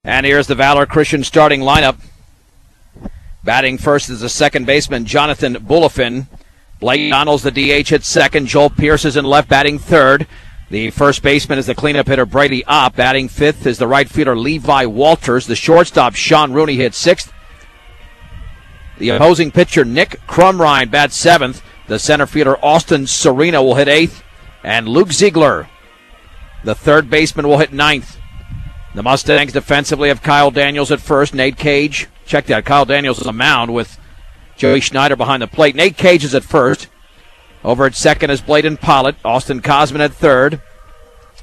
And here's the Valor Christian starting lineup. Batting first is the second baseman, Jonathan Bulifin. Blake Donald's the DH at second. Joel Pierce is in left, batting third. The first baseman is the cleanup hitter, Brady Opp. Batting fifth is the right fielder, Levi Walters. The shortstop, Sean Rooney, hits sixth. The opposing pitcher, Nick Crumrine, bats seventh. The center fielder, Austin Serena, will hit eighth. And Luke Ziegler, the third baseman, will hit ninth. The Mustangs defensively have Kyle Daniels at first. Nate Cage, check that, Kyle Daniels is a mound with Joey Schneider behind the plate. Nate Cage is at first. Over at second is Bladen Pollitt. Austin Cosman at third.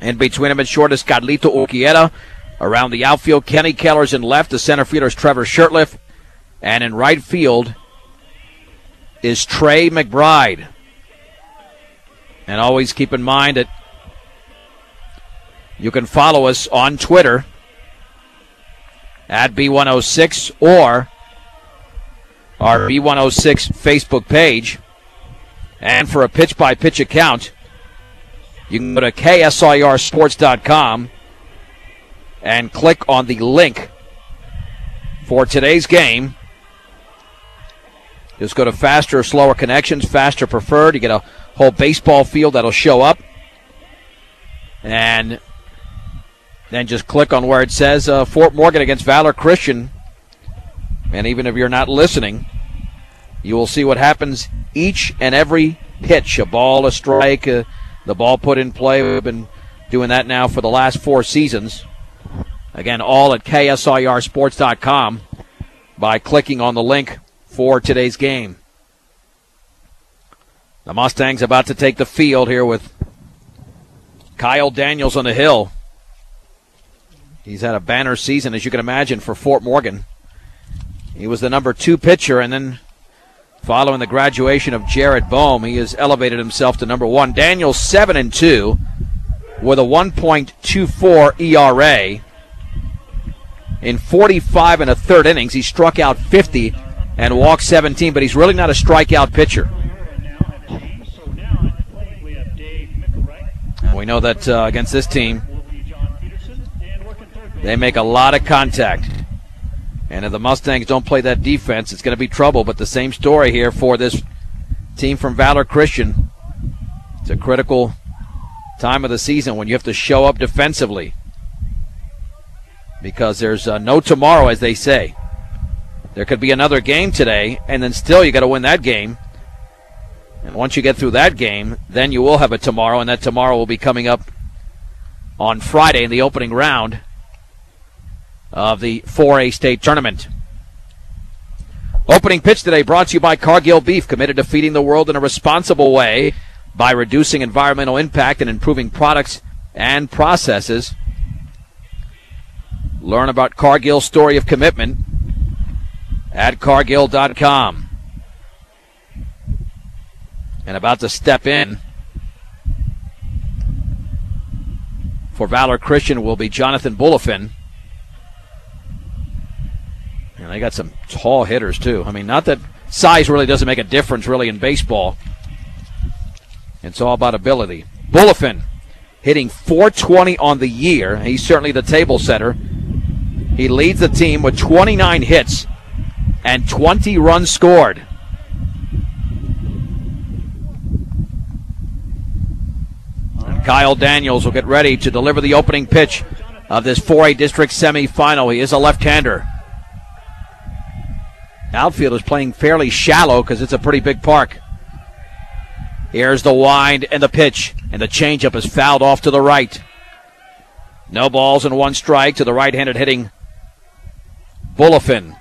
In between him at short is Carlito Urquieta. Around the outfield, Kenny Keller's in left. The center fielder is Trevor Shirtliff. And in right field is Trey McBride. And always keep in mind that you can follow us on Twitter at B106 or our B106 Facebook page. And for a pitch-by-pitch account, you can go to KSIRsports.com and click on the link for today's game. Just go to faster or slower connections, faster preferred. You get a whole baseball field that'll show up. And then just click on where it says Fort Morgan against Valor Christian. And even if you're not listening, you will see what happens each and every pitch. A ball, a strike, the ball put in play. We've been doing that now for the last 4 seasons. Again, all at KSIRsports.com by clicking on the link for today's game. The Mustangs about to take the field here with Kyle Daniels on the hill. He's had a banner season, as you can imagine, for Fort Morgan. He was the number 2 pitcher, and then following the graduation of Jared Bohm, he has elevated himself to number 1. Daniels 7-2 with a 1.24 ERA. In 45 and a third innings, he struck out 50 and walked 17, but he's really not a strikeout pitcher. We know that against this team, they make a lot of contact. And if the Mustangs don't play that defense, it's going to be trouble. But the same story here for this team from Valor Christian. It's a critical time of the season when you have to show up defensively, because there's no tomorrow, as they say. There could be another game today, and then still you got to win that game. And once you get through that game, then you will have a tomorrow, and that tomorrow will be coming up on Friday in the opening round of the 4A state tournament. Opening pitch today brought to you by Cargill Beef, committed to feeding the world in a responsible way by reducing environmental impact and improving products and processes. Learn about Cargill's story of commitment at Cargill.com. And about to step in for Valor Christian will be Jonathan Bulifin. And they got some tall hitters, too. I mean, not that size really doesn't make a difference, really, in baseball. It's all about ability. Bulifin hitting .420 on the year. He's certainly the table setter. He leads the team with 29 hits and 20 runs scored. And Kyle Daniels will get ready to deliver the opening pitch of this 4A district semifinal. He is a left-hander. Outfield is playing fairly shallow because it's a pretty big park. Here's the wind and the pitch, and the changeup is fouled off to the right. No balls and 1 strike to the right-handed hitting Bulifin.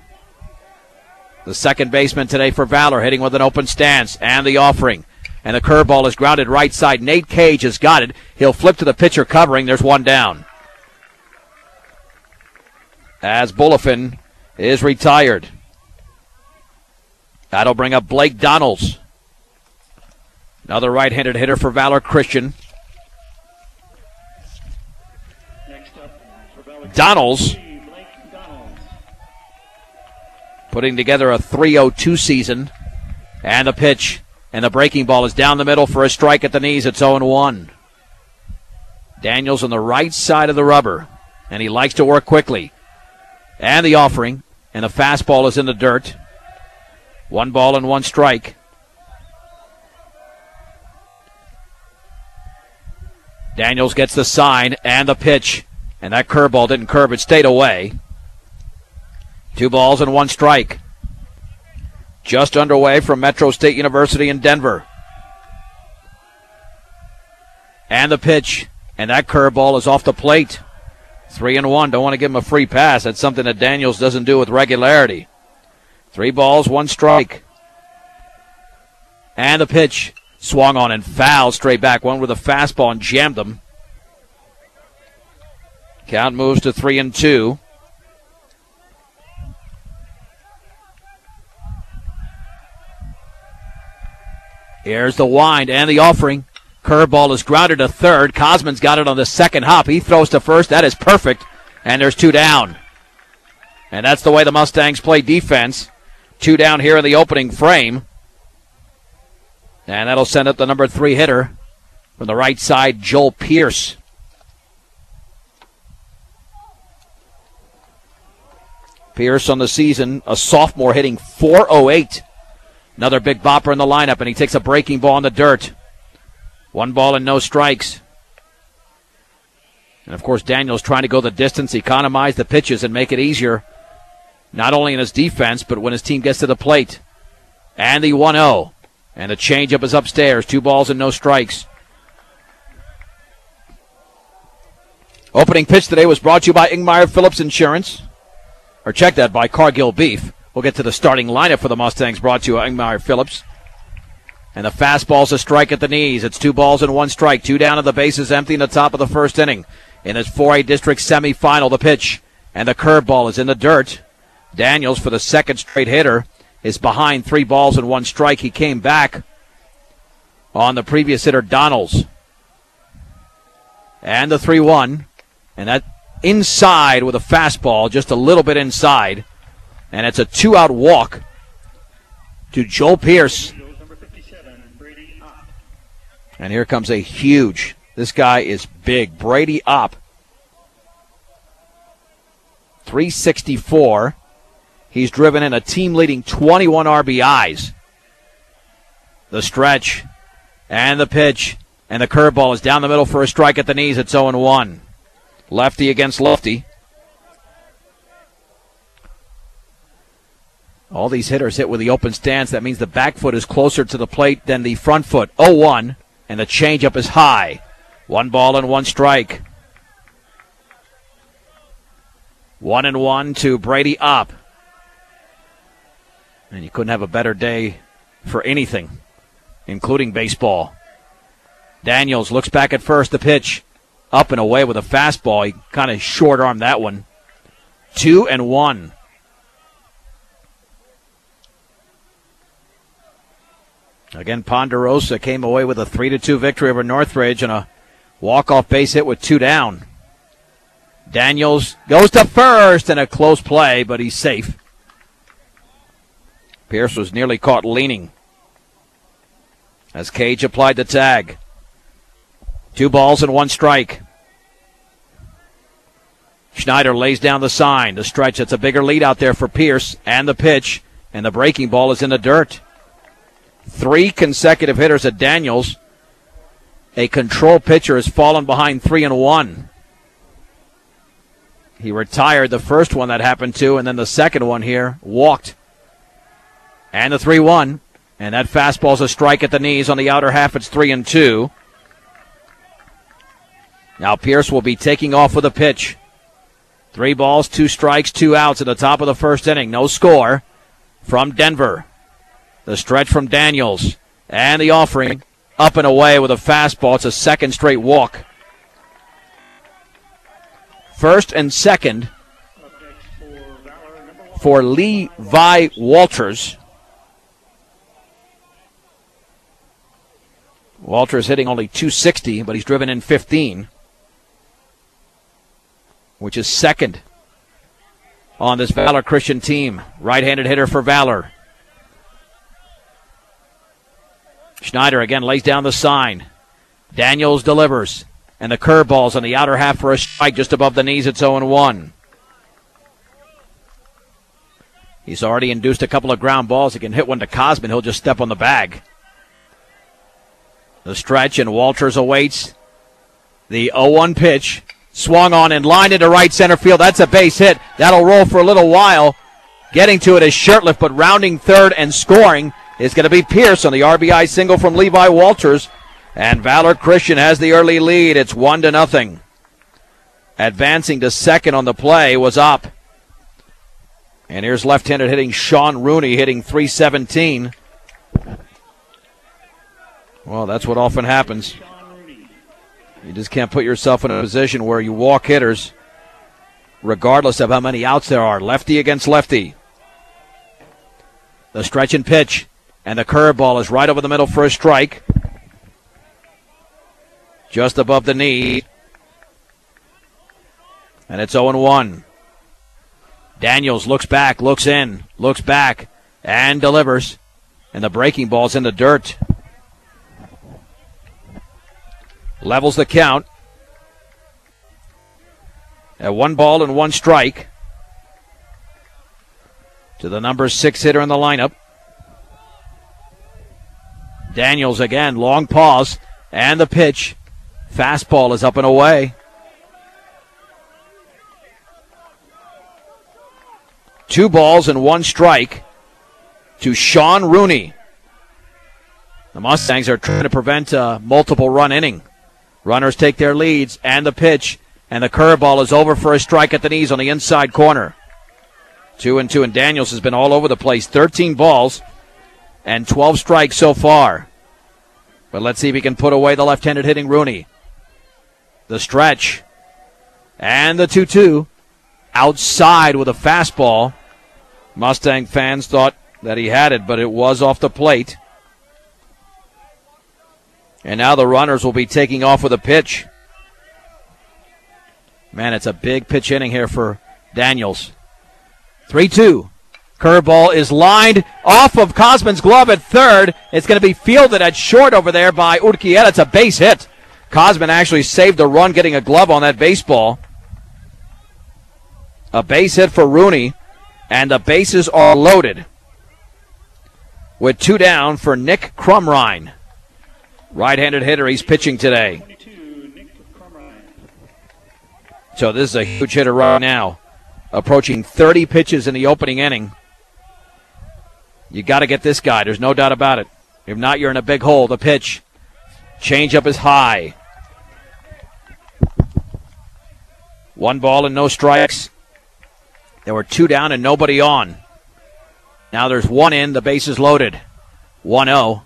The second baseman today for Valor, hitting with an open stance and the offering. And the curveball is grounded right side. Nate Cage has got it. He'll flip to the pitcher covering. There's 1 down. As Bulifin is retired. That'll bring up Blake Donalds. Another right-handed hitter for Valor Christian. Donalds putting together a .302 season. And the pitch. And the breaking ball is down the middle for a strike at the knees. It's 0-1. Daniels on the right side of the rubber. And he likes to work quickly. and the offering, and the fastball is in the dirt. 1 ball and 1 strike. Daniels gets the sign and the pitch, and that curveball didn't curve, it stayed away. 2 balls and 1 strike. Just underway from Metro State University in Denver. And the pitch, and that curveball is off the plate. 3-1. Don't want to give him a free pass. That's something that Daniels doesn't do with regularity. 3 balls, 1 strike. And the pitch swung on and fouled straight back. One with a fastball and jammed him. Count moves to 3-2. Here's the wind and the offering. Curveball is grounded to third. Cosman's got it on the second hop. He throws to first. That is perfect. And there's 2 down. And that's the way the Mustangs play defense. 2 down here in the opening frame. And that'll send up the number 3 hitter from the right side, Joel Pierce. Pierce on the season, a sophomore, hitting .408. Another big bopper in the lineup, and he takes a breaking ball in the dirt. 1 ball and no strikes. And, of course, Daniels trying to go the distance, economize the pitches, and make it easier, not only in his defense, but when his team gets to the plate. And the 1-0. And the changeup is upstairs. 2 balls and no strikes. Opening pitch today was brought to you by Ingmeyer Phillips Insurance. Or check that, by Cargill Beef. We'll get to the starting lineup for the Mustangs, brought to you by Ingmeyer Phillips. And the fastball's a strike at the knees. It's 2 balls and 1 strike. 2 down and the bases empty in the top of the first inning. In his 4A district semifinal, the pitch. And the curveball is in the dirt. Daniels, for the second straight hitter, is behind 3 balls and 1 strike. He came back on the previous hitter, Donalds. And the 3-1. And that inside with a fastball, just a little bit inside. And it's a 2-out walk to Joel Pierce. And here comes a huge, this guy is big, Brady Opp. 364. He's driven in a team-leading 21 RBIs. The stretch and the pitch and the curveball is down the middle for a strike at the knees. It's 0-1. Lefty against lefty. All these hitters hit with the open stance. That means the back foot is closer to the plate than the front foot. 0-1. And the changeup is high. 1 ball and 1 strike. 1-1 to Brady Opp. And you couldn't have a better day for anything, including baseball. Daniels looks back at first. The pitch up and away with a fastball. He kind of short-armed that one. 2-1. Again, Ponderosa came away with a 3-2 victory over Northridge and a walk-off base hit with 2 down. Daniels goes to first and a close play, but he's safe. Pierce was nearly caught leaning as Cage applied the tag. 2 balls and 1 strike. Schneider lays down the sign. The stretch, that's a bigger lead out there for Pierce, and the pitch, and the breaking ball is in the dirt. 3 consecutive hitters at Daniels. A control pitcher has fallen behind 3-1. He retired the first one that happened to, and then the second one here walked. And the 3-1. And that fastball's a strike at the knees. On the outer half, it's 3-2. Now Pierce will be taking off with a pitch. 3 balls, 2 strikes, 2 outs at the top of the first inning. No score from Denver. The stretch from Daniels. And the offering up and away with a fastball. It's a second straight walk. First and second for Levi Walters. Walters hitting only .260, but he's driven in 15, which is second on this Valor Christian team. Right-handed hitter for Valor. Schneider again lays down the sign. Daniels delivers. And the curveball's on the outer half for a strike just above the knees. It's 0-1. He's already induced a couple of ground balls. He can hit one to Cosman. He'll just step on the bag. The stretch, and Walters awaits the 0-1 pitch. Swung on and lined into right center field. That's a base hit. That'll roll for a little while. Getting to it is Shirtliff, but rounding third and scoring is going to be Pierce on the RBI single from Levi Walters. And Valor Christian has the early lead. It's 1-0. Advancing to second on the play was Up. And here's left-handed hitting Sean Rooney, hitting .317. Well, that's what often happens. You just can't put yourself in a position where you walk hitters, regardless of how many outs there are. Lefty against lefty. The stretch and pitch, and the curveball is right over the middle for a strike. Just above the knee. And it's 0-1. Daniels looks back, looks in, looks back, and delivers. And the breaking ball's in the dirt. Levels the count. At 1-1 strike. To the number 6 hitter in the lineup. Daniels again, long pause, and the pitch. Fastball is up and away. 2 balls and 1 strike to Sean Rooney. The Mustangs are trying to prevent a multiple run inning. Runners take their leads, and the pitch, and the curveball is over for a strike at the knees on the inside corner. 2-2, and Daniels has been all over the place. 13 balls and 12 strikes so far. But let's see if he can put away the left-handed hitting Rooney. The stretch, and the 2-2. Outside with a fastball. Mustang fans thought that he had it, but it was off the plate. And now the runners will be taking off with a pitch. Man, it's a big pitch inning here for Daniels. 3-2. Curveball is lined off of Cosman's glove at third. It's going to be fielded at short over there by Urquieta. It's a base hit. Cosman actually saved a run getting a glove on that baseball. A base hit for Rooney, and the bases are loaded. With 2 down for Nick Crumrine. Right-handed hitter, he's pitching today. So this is a huge hitter right now. Approaching 30 pitches in the opening inning. You got to get this guy, there's no doubt about it. If not, you're in a big hole. The pitch. Changeup is high. 1 ball and no strikes. There were 2 down and nobody on. Now there's 1 in, the base is loaded. 1-0,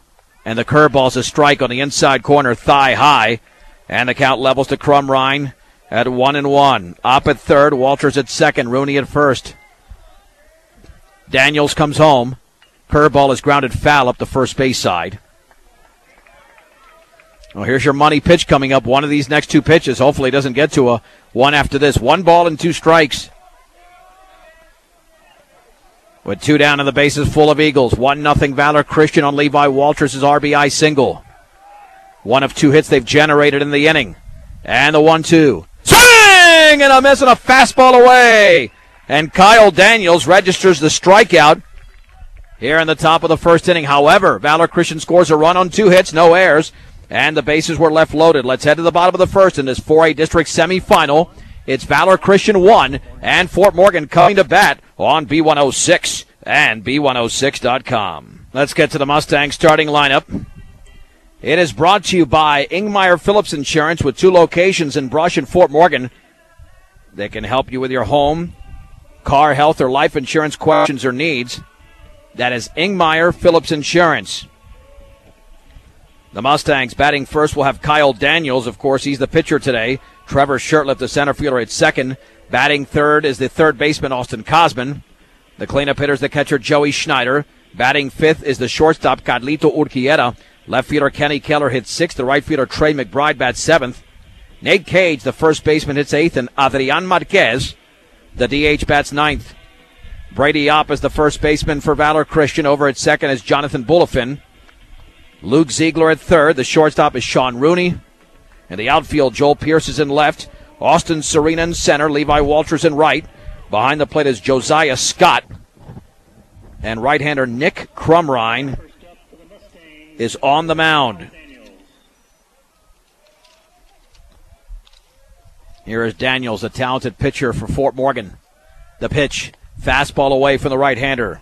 and the curveball's a strike on the inside corner, thigh high. And the count levels to Crumrine at 1-1. Up at third, Walters at second, Rooney at first. Daniels comes home. Curveball is grounded foul up the first base side. Well, here's your money pitch coming up. One of these next 2 pitches. Hopefully it doesn't get to a 1 after this. 1 ball and 2 strikes. With 2 down and the bases full of Eagles. 1-0 Valor Christian on Levi Walters' RBI single. 1 of 2 hits they've generated in the inning. And the 1-2. Swing! And a miss and a fastball away. And Kyle Daniels registers the strikeout here in the top of the first inning. However, Valor Christian scores a run on 2 hits, no errors. And the bases were left loaded. Let's head to the bottom of the first in this 4A district semifinal. It's Valor Christian 1 and Fort Morgan coming to bat on B106 and B106.com. Let's get to the Mustangs starting lineup. It is brought to you by Ingmeyer Phillips Insurance with 2 locations in Brush and Fort Morgan. They can help you with your home, car, health, or life insurance questions or needs. That is Ingmeyer Phillips Insurance. The Mustangs batting first will have Kyle Daniels. Of course, he's the pitcher today. Trevor Shirtliff, the center fielder, at second. Batting third is the third baseman, Austin Cosman. The cleanup hitter is the catcher, Joey Schneider. Batting fifth is the shortstop, Carlito Urquieta. Left fielder, Kenny Keller, hits sixth. The right fielder, Trey McBride, bats seventh. Nate Cage, the first baseman, hits eighth. And Adrian Marquez, the DH, bats ninth. Brady Opp is the first baseman for Valor Christian. Over at second is Jonathan Bulifin. Luke Ziegler at third. The shortstop is Sean Rooney. In the outfield, Joel Pierce is in left. Austin Serena in center. Levi Walters in right. Behind the plate is Josiah Scott. And right-hander Nick Crumrine is on the mound. Here is Daniels, a talented pitcher for Fort Morgan. The pitch, fastball away from the right-hander.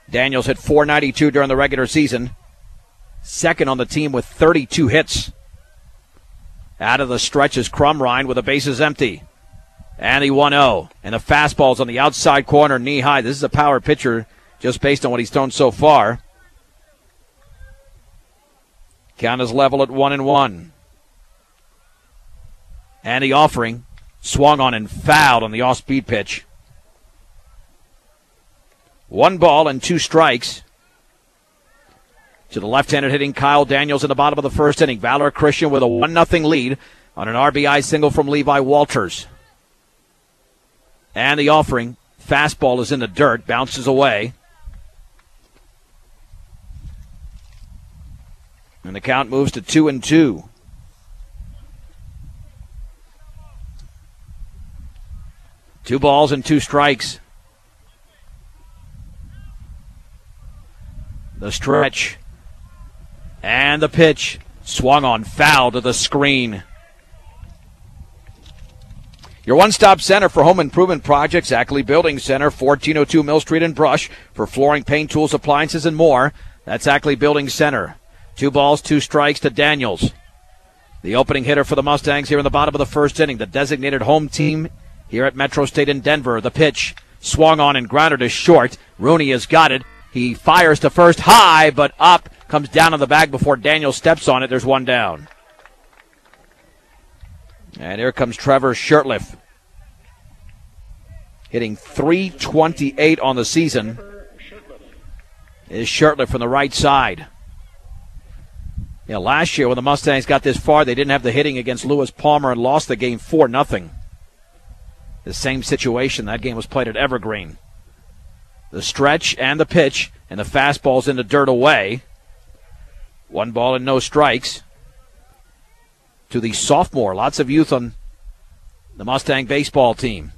Daniels hit .492 during the regular season. Second on the team with 32 hits. Out of the stretch is Crumrine with the bases empty. And the 1-0. And the fastball's on the outside corner, knee high. This is a power pitcher just based on what he's done so far. Count is level at 1-1. And the offering swung on and fouled on the off-speed pitch. 1 ball and 2 strikes to the left-handed hitting Kyle Daniels in the bottom of the first inning. Valor Christian with a 1-0 lead on an RBI single from Levi Walters. And the offering, fastball is in the dirt, bounces away. And the count moves to 2-2. Two balls and 2 strikes. The stretch. And the pitch. Swung on, foul to the screen. Your one-stop center for home improvement projects, Ackley Building Center, 1402 Mill Street in Brush, for flooring, paint, tools, appliances, and more. That's Ackley Building Center. 2 balls, 2 strikes to Daniels. The opening hitter for the Mustangs here in the bottom of the first inning, the designated home team here at Metro State in Denver. The pitch swung on and grounded to short. Rooney has got it. He fires to first high, but up, comes down on the bag before Daniels steps on it. There's 1 down. And here comes Trevor Shirtliff, hitting .328 on the season. Is Shirtliff from the right side. Yeah, last year when the Mustangs got this far, they didn't have the hitting against Lewis Palmer and lost the game 4-0. The same situation. That game was played at Evergreen. The stretch and the pitch, and the fastball's in the dirt away. 1 ball and no strikes to the sophomore. Lots of youth on the Mustang baseball team.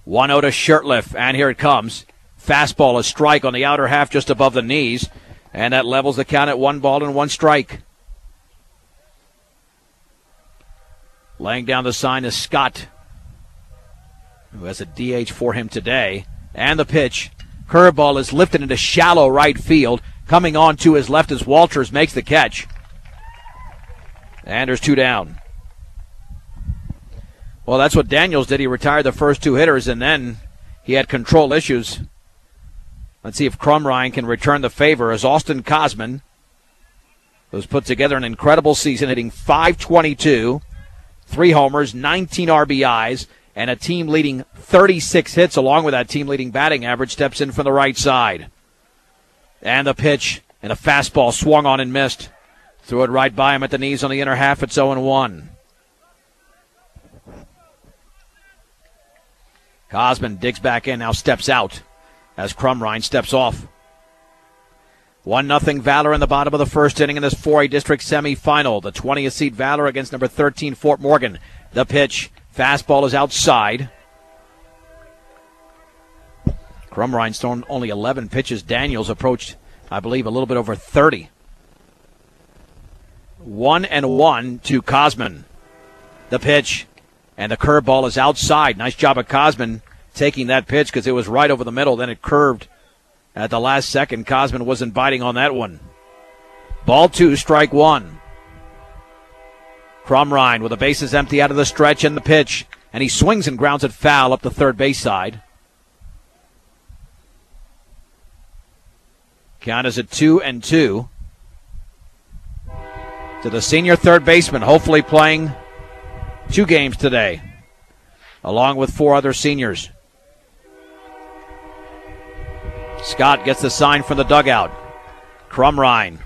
1-0 to Shirtliff, and here it comes. Fastball, a strike on the outer half just above the knees, and that levels the count at 1 ball and 1 strike. Laying down the sign is Scott, who has a DH for him today. And the pitch. Curveball is lifted into shallow right field. Coming on to his left as Walters makes the catch. And there's 2 down. Well, that's what Daniels did. He retired the first 2 hitters, and then he had control issues. Let's see if Crumrine can return the favor as Austin Cosman, who's put together an incredible season, hitting .522, 3 homers, 19 RBIs, and a team-leading 36 hits, along with that team-leading batting average, steps in from the right side. And the pitch, and a fastball swung on and missed. Threw it right by him at the knees on the inner half. It's 0-1. Cosman digs back in, now steps out as Crumrine steps off. 1-0 Valor in the bottom of the first inning in this 4A district semifinal. The 20th seed Valor against number 13 Fort Morgan. The pitch. Fastball is outside. Crumrine's thrown only 11 pitches. Daniels approached, I believe, a little bit over 30. 1-1 to Cosman. The pitch, and the curveball is outside. Nice job of Cosman taking that pitch because it was right over the middle. Then it curved at the last second. Cosman wasn't biting on that one. Ball 2, strike 1. Crumrine with the bases empty out of the stretch and the pitch. And he swings and grounds it foul up the third base side. Count is at 2-2. To the senior third baseman, hopefully playing 2 games today, along with 4 other seniors. Scott gets the sign from the dugout. Crumrine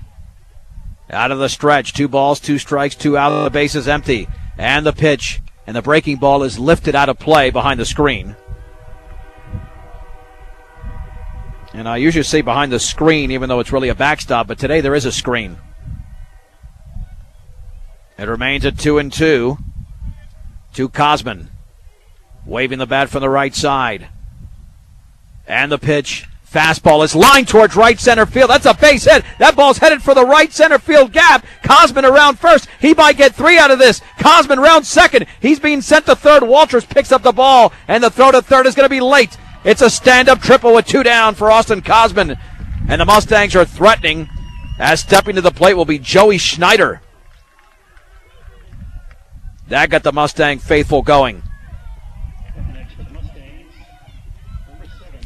out of the stretch. 2 balls, 2 strikes, 2 out. The base is empty. And the pitch. And the breaking ball is lifted out of play behind the screen. And I usually say behind the screen, even though it's really a backstop, but today there is a screen. It remains at 2-2. To Cosman. Waving the bat from the right side. And the pitch. Fastball is lined towards right center field. That's a base hit. That ball's headed for the right center field gap. Cosman around first. He might get 3 out of this. Cosman round second. He's being sent to third. Walters picks up the ball, and the throw to third is going to be late. It's a stand-up triple with 2 down for Austin Cosman. And the Mustangs are threatening, as stepping to the plate will be Joey Schneider. That got the Mustang faithful going.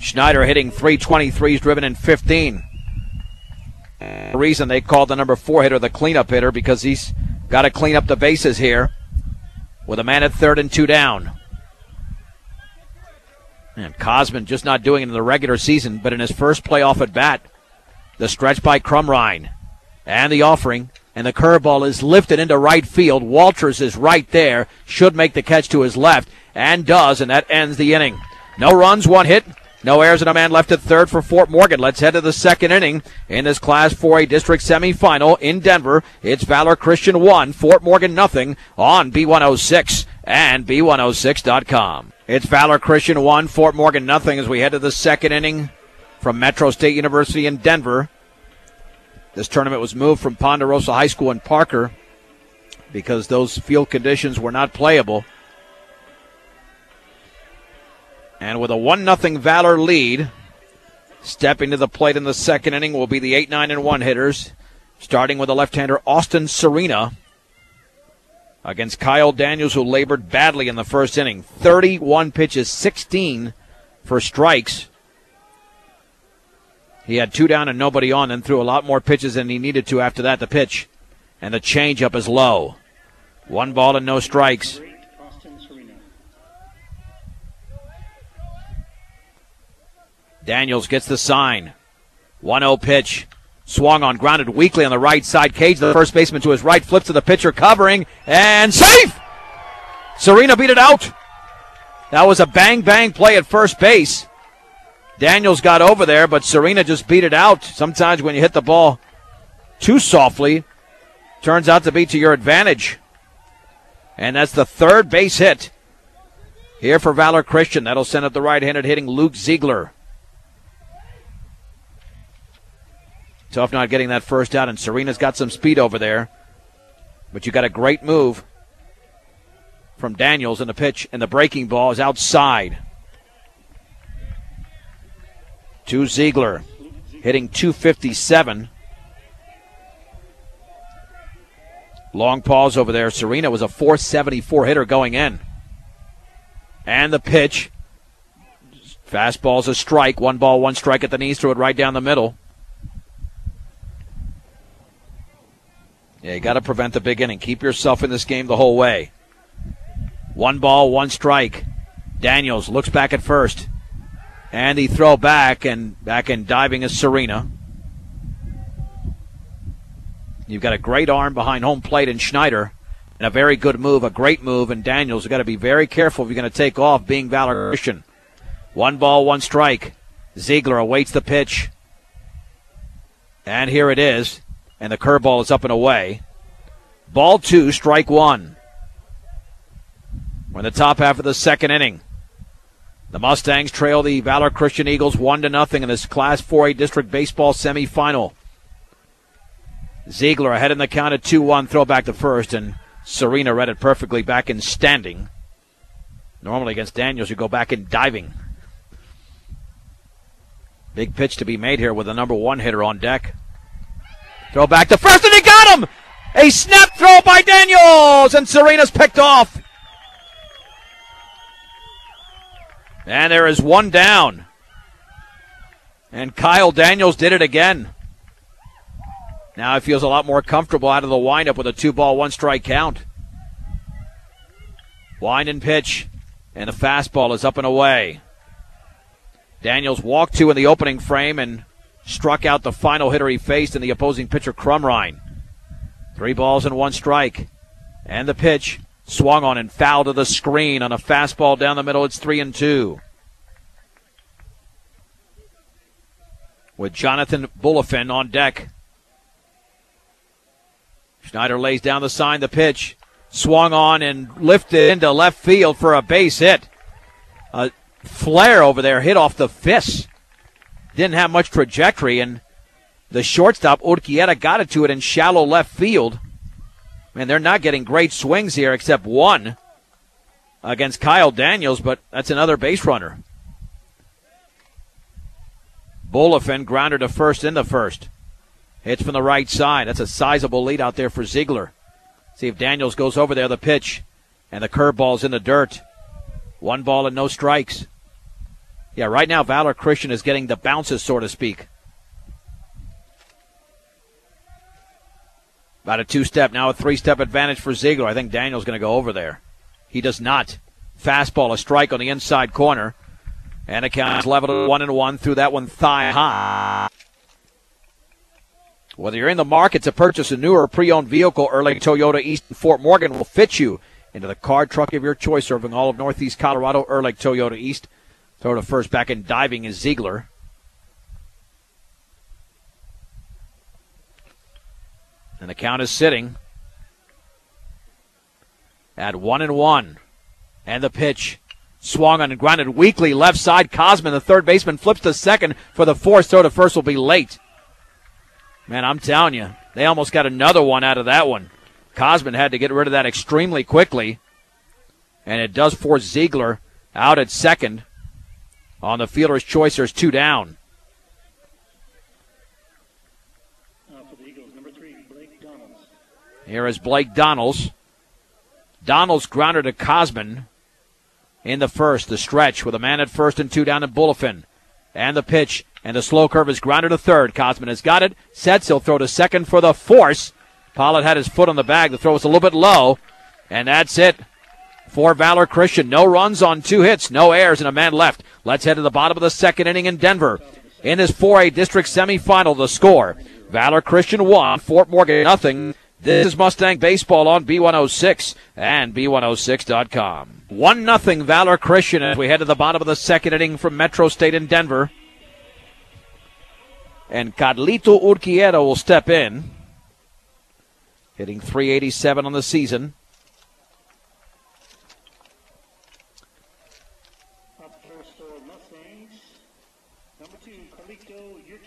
Schneider hitting .323, driven in 15. The reason they called the number 4 hitter the cleanup hitter, because he's got to clean up the bases here with a man at third and 2 down. And Cosman just not doing it in the regular season, but in his first playoff at bat, the stretch by Crumrine and the offering, and the curveball is lifted into right field. Walters is right there, should make the catch to his left, and does, and that ends the inning. No runs, 1 hit. No errors and a man left at third for Fort Morgan. Let's head to the second inning in this Class 4A District semifinal in Denver. It's Valor Christian 1, Fort Morgan nothing on B106 and B106.com. It's Valor Christian 1, Fort Morgan nothing as we head to the second inning from Metro State University in Denver. This tournament was moved from Ponderosa High School in Parker because those field conditions were not playable. And with a 1-0 Valor lead, stepping to the plate in the second inning will be the 8, 9, and 1 hitters, starting with the left-hander Austin Serena against Kyle Daniels, who labored badly in the first inning. 31 pitches, 16 for strikes. He had 2 down and nobody on, then threw a lot more pitches than he needed to after that. The pitch and the changeup is low. 1 ball and no strikes. Daniels gets the sign. 1-0 pitch. Swung on, grounded weakly on the right side. Cage, the first baseman to his right, flips to the pitcher, covering, and safe! Serena beat it out. That was a bang-bang play at first base. Daniels got over there, but Serena just beat it out. Sometimes when you hit the ball too softly, turns out to be to your advantage. And that's the third base hit here for Valor Christian. That'll send up the right-handed hitting Luke Ziegler. Tough not getting that first out, and Serena's got some speed over there. But you got a great move from Daniels in the pitch, and the breaking ball is outside. To Ziegler, hitting .257. Long pause over there. Serena was a .474 hitter going in. And the pitch. Fastball's a strike. 1 ball, 1 strike at the knees. Threw it right down the middle. Yeah, you got to prevent the big inning. Keep yourself in this game the whole way. 1 ball, 1 strike. Daniels looks back at first. And the throw back and diving is Serena. You've got a great arm behind home plate in Schneider. And a very good move, a great move. And Daniels, you've got to be very careful if you're going to take off being Valor Christian. 1 ball, 1 strike. Ziegler awaits the pitch. And here it is. And the curveball is up and away. Ball 2, strike 1. We're in the top half of the second inning. The Mustangs trail the Valor Christian Eagles 1-0 in this Class 4A District Baseball semifinal. Ziegler ahead in the count at 2-1, throw back to first, and Serena read it perfectly back in standing. Normally against Daniels, you go back in diving. Big pitch to be made here with the number 1 hitter on deck. Throw back to first, and he got him! A snap throw by Daniels, and Serena's picked off. And there is 1 down. And Kyle Daniels did it again. Now he feels a lot more comfortable out of the windup with a 2 ball, 1 strike count. Wind and pitch, and the fastball is up and away. Daniels walked 2 in the opening frame and struck out the final hitter he faced in the opposing pitcher, Crumrine. 3 balls and 1 strike. And the pitch swung on and fouled to the screen on a fastball down the middle. It's 3-2. With Jonathan Bullifin on deck. Schneider lays down the sign. The pitch swung on and lifted into left field for a base hit. A flare over there hit off the fist didn't have much trajectory, and the shortstop, Urquieta, got it to it in shallow left field. Man, they're not getting great swings here except one against Kyle Daniels, but that's another base runner. Bulifin grounded to first in the first. Hits from the right side. That's a sizable lead out there for Ziegler. See if Daniels goes over there, the pitch. And the curveball's in the dirt. 1 ball and no strikes. Yeah, right now Valor Christian is getting the bounces, so to speak. About a 2-step, now a 3-step advantage for Ziegler. I think Daniels going to go over there. He does not. Fastball, a strike on the inside corner. And the count is leveled at 1-1. Threw that one thigh high. Whether you're in the market to purchase a new or pre-owned vehicle, Ehrlich Toyota East in Fort Morgan will fit you into the car truck of your choice, serving all of Northeast Colorado. Ehrlich Toyota East. Throw to first, back in diving is Ziegler. And the count is sitting at 1-1. And the pitch swung on and grounded weakly left side. Cosman, the third baseman, flips to second for the force. Throw to first will be late. Man, I'm telling you, they almost got another one out of that one. Cosman had to get rid of that extremely quickly. And it does force Ziegler out at second. On the fielder's choice, there's 2 down. For the Eagles, number 3, Blake Donalds. Here is Blake Donalds. Donalds grounded to Cosman in the first. The stretch with a man at first and 2 down in Bulifin. And the pitch. And the slow curve is grounded to third. Cosman has got it. Sets. He'll throw to second for the force. Pollard had his foot on the bag. The throw was a little bit low. And that's it for Valor Christian. No runs on 2 hits. No errors and a man left. Let's head to the bottom of the second inning in Denver. In this 4A district semifinal, the score. Valor Christian 1, Fort Morgan nothing. This is Mustang Baseball on B106 and B106.com. 1-0 Valor Christian as we head to the bottom of the second inning from Metro State in Denver. And Carlito Urquieta will step in, hitting .387 on the season.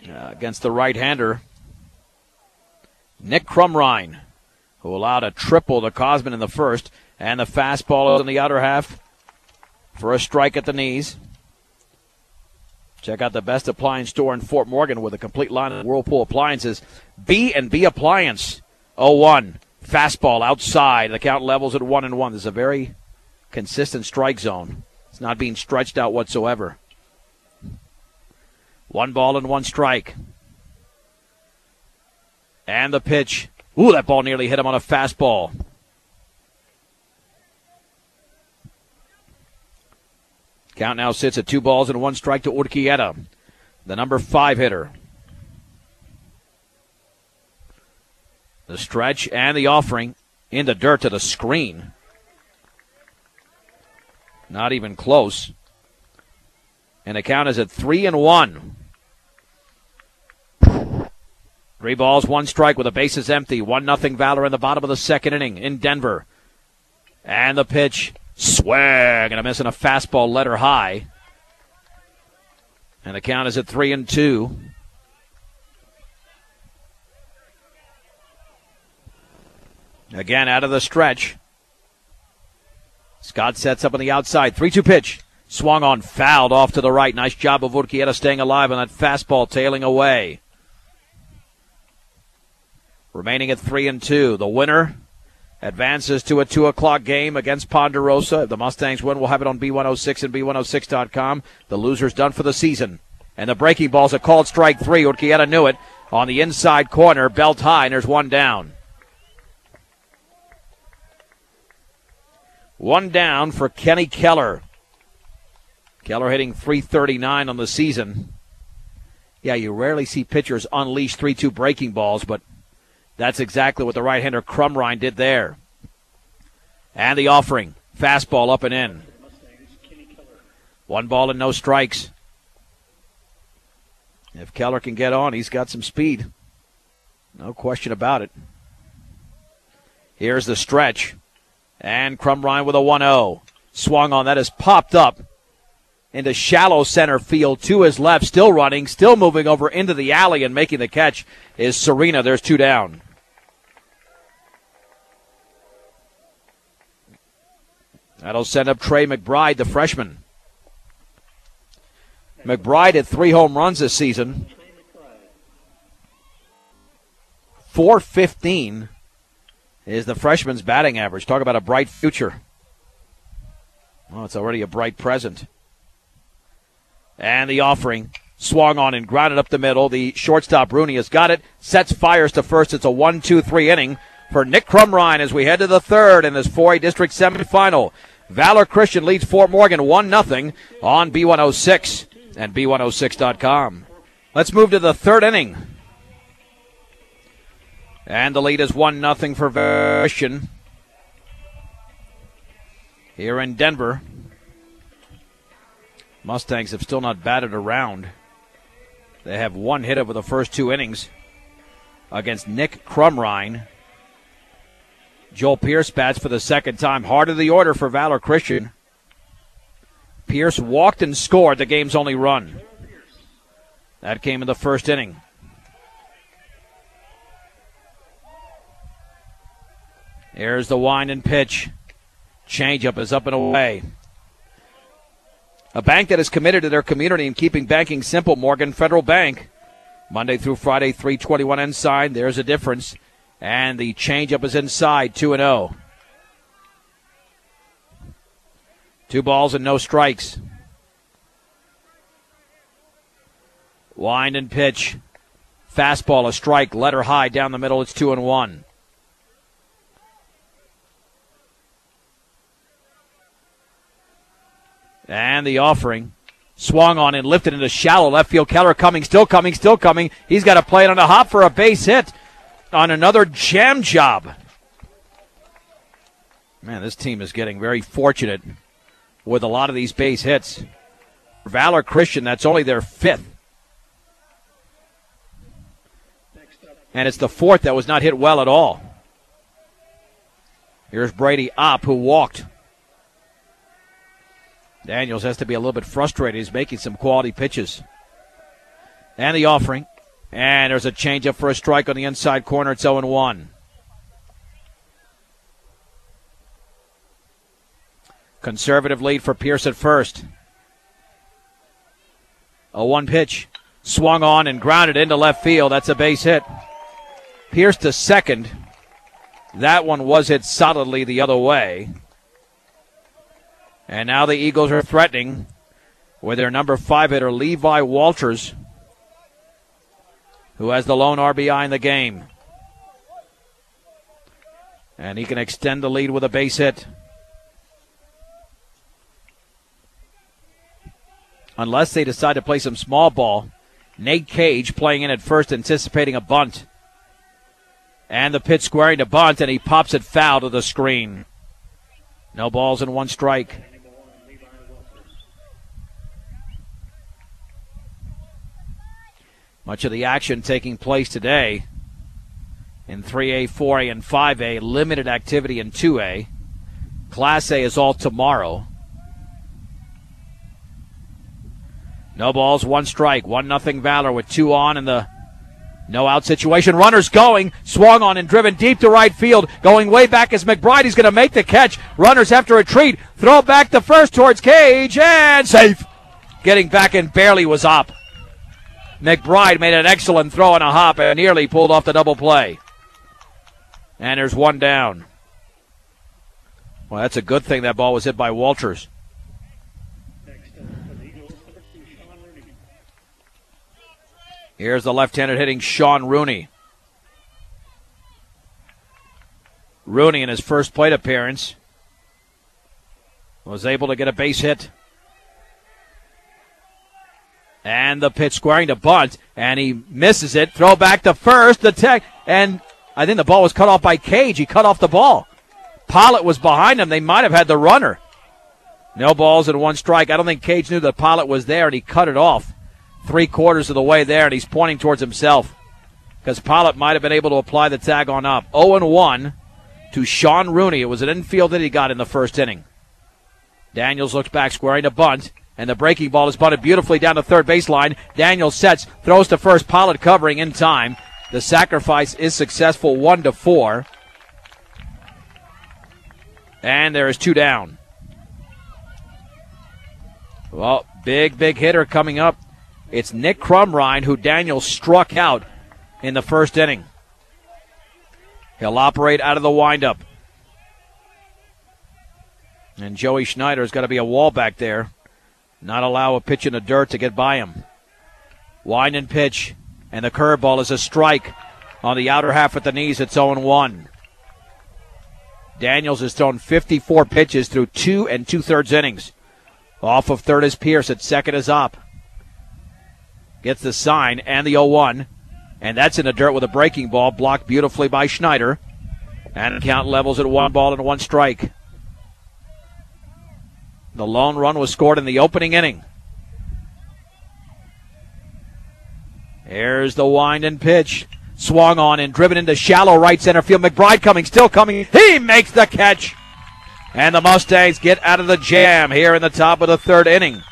Against the right-hander, Nick Crumrine, who allowed a triple to Cosman in the first, and the fastball is in the outer half for a strike at the knees. Check out the best appliance store in Fort Morgan with a complete line of Whirlpool appliances. B&B Appliance, 0-1. Fastball outside. The count levels at 1-1. This is a very consistent strike zone. It's not being stretched out whatsoever. 1 ball and 1 strike. And the pitch. Ooh, that ball nearly hit him on a fastball. Count now sits at 2 balls and 1 strike to Urquieta, the number 5 hitter. The stretch and the offering in the dirt to the screen. Not even close. And the count is at 3-1. 3 balls, 1 strike with the bases empty. 1-0 Valor in the bottom of the second inning in Denver. And the pitch. Swing and a miss on a fastball letter high. And the count is at 3-2. Again out of the stretch. Scott sets up on the outside. 3-2 pitch. Swung on, fouled off to the right. Nice job of Urquieta staying alive on that fastball, tailing away. Remaining at 3-2. The winner advances to a 2 o'clock game against Ponderosa. If the Mustangs win, we'll have it on B106 and B106.com. The loser's done for the season. And the breaking ball's a called strike 3. Urquieta knew it. On the inside corner, belt high, and there's 1 down. 1 down for Kenny Keller. Keller hitting .339 on the season. Yeah, you rarely see pitchers unleash 3-2 breaking balls, but that's exactly what the right-hander Crumrine did there. And the offering. Fastball up and in. 1 ball and no strikes. If Keller can get on, he's got some speed. No question about it. Here's the stretch. And Crumrine with a 1-0. Swung on. That is popped up into shallow center field to his left, still running, still moving over into the alley and making the catch is Serena. There's 2 down. That'll send up Trey McBride, the freshman. McBride had 3 home runs this season. .415 is the freshman's batting average. Talk about a bright future. Well, it's already a bright present. And the offering swung on and grounded up the middle. The shortstop, Rooney, has got it. Sets fires to first. It's a 1-2-3 inning for Nick Crumrine as we head to the third in this 4A district semifinal. Valor Christian leads Fort Morgan 1-0 on B106 and B106.com. Let's move to the third inning. And the lead is 1-0 for Valor Christian here in Denver. Mustangs have still not batted around. They have 1 hit over the first 2 innings against Nick Crumrine. Joel Pierce bats for the second time. Heart of the order for Valor Christian. Pierce walked and scored the game's only run. That came in the first inning. Here's the wind and pitch. Changeup is up and away. A bank that is committed to their community and keeping banking simple, Morgan Federal Bank. Monday through Friday, 321 inside. There's a difference. And the changeup is inside, 2-0. 2 balls and no strikes. Wind and pitch. Fastball, a strike, letter high down the middle. It's 2-1. And the offering. Swung on and lifted into shallow left field. Keller coming, still coming, still coming. He's got to play it on a hop for a base hit on another jam job. Man, this team is getting very fortunate with a lot of these base hits. For Valor Christian, that's only their 5th. And it's the 4th that was not hit well at all. Here's Brady Opp, who walked. Daniels has to be a little bit frustrated. He's making some quality pitches. And the offering. And there's a changeup for a strike on the inside corner. It's 0-1. Conservative lead for Pierce at first. A 1 pitch. Swung on and grounded into left field. That's a base hit. Pierce to second. That one was hit solidly the other way. And now the Eagles are threatening with their number 5 hitter, Levi Walters, who has the lone RBI in the game. And he can extend the lead with a base hit. Unless they decide to play some small ball. Nate Cage playing in at first, anticipating a bunt. And the pitch squaring to bunt, and he pops it foul to the screen. No balls and 1 strike. Much of the action taking place today in 3A, 4A, and 5A. Limited activity in 2A. Class A is all tomorrow. No balls, 1 strike. 1-0 Valor with 2 on in the no-out situation. Runners going. Swung on and driven deep to right field. Going way back is McBride. He's going to make the catch. Runners have to retreat. Throw back to first towards Cage. And safe. Getting back and barely was up. McBride made an excellent throw on a hop and nearly pulled off the double play. And there's 1 down. Well, that's a good thing that ball was hit by Walters. Here's the left-handed hitting Sean Rooney. Rooney in his first plate appearance was able to get a base hit. And the pitch squaring to bunt, and he misses it. Throw back to first, the tag, and I think the ball was cut off by Cage. He cut off the ball. Pollitt was behind him. They might have had the runner. No balls and 1 strike. I don't think Cage knew that Pollitt was there, and he cut it off 3/4 of the way there, and he's pointing towards himself because Pollitt might have been able to apply the tag on up. 0-1 to Sean Rooney. It was an infield that he got in the first inning. Daniels looks back, squaring to bunt. And the breaking ball is bunted beautifully down the third baseline. Daniels sets, throws to first. Pollard covering in time. The sacrifice is successful, 1-4. And there is 2 down. Well, big hitter coming up. It's Nick Crumrine, who Daniels struck out in the first inning. He'll operate out of the windup. And Joey Schneider's got to be a wall back there. Not allow a pitch in the dirt to get by him. Wind and pitch. And the curveball is a strike on the outer half at the knees. It's 0-1. Daniels has thrown 54 pitches through 2 2/3 innings. Off of third is Pierce. At second is Opp. Gets the sign and the 0-1. And that's in the dirt with a breaking ball blocked beautifully by Schneider. And count levels at 1 ball and 1 strike. The lone run was scored in the opening inning. Here's the wind and pitch. Swung on and driven into shallow right center field. McBride still coming. He makes the catch. And the Mustangs get out of the jam here in the top of the third inning.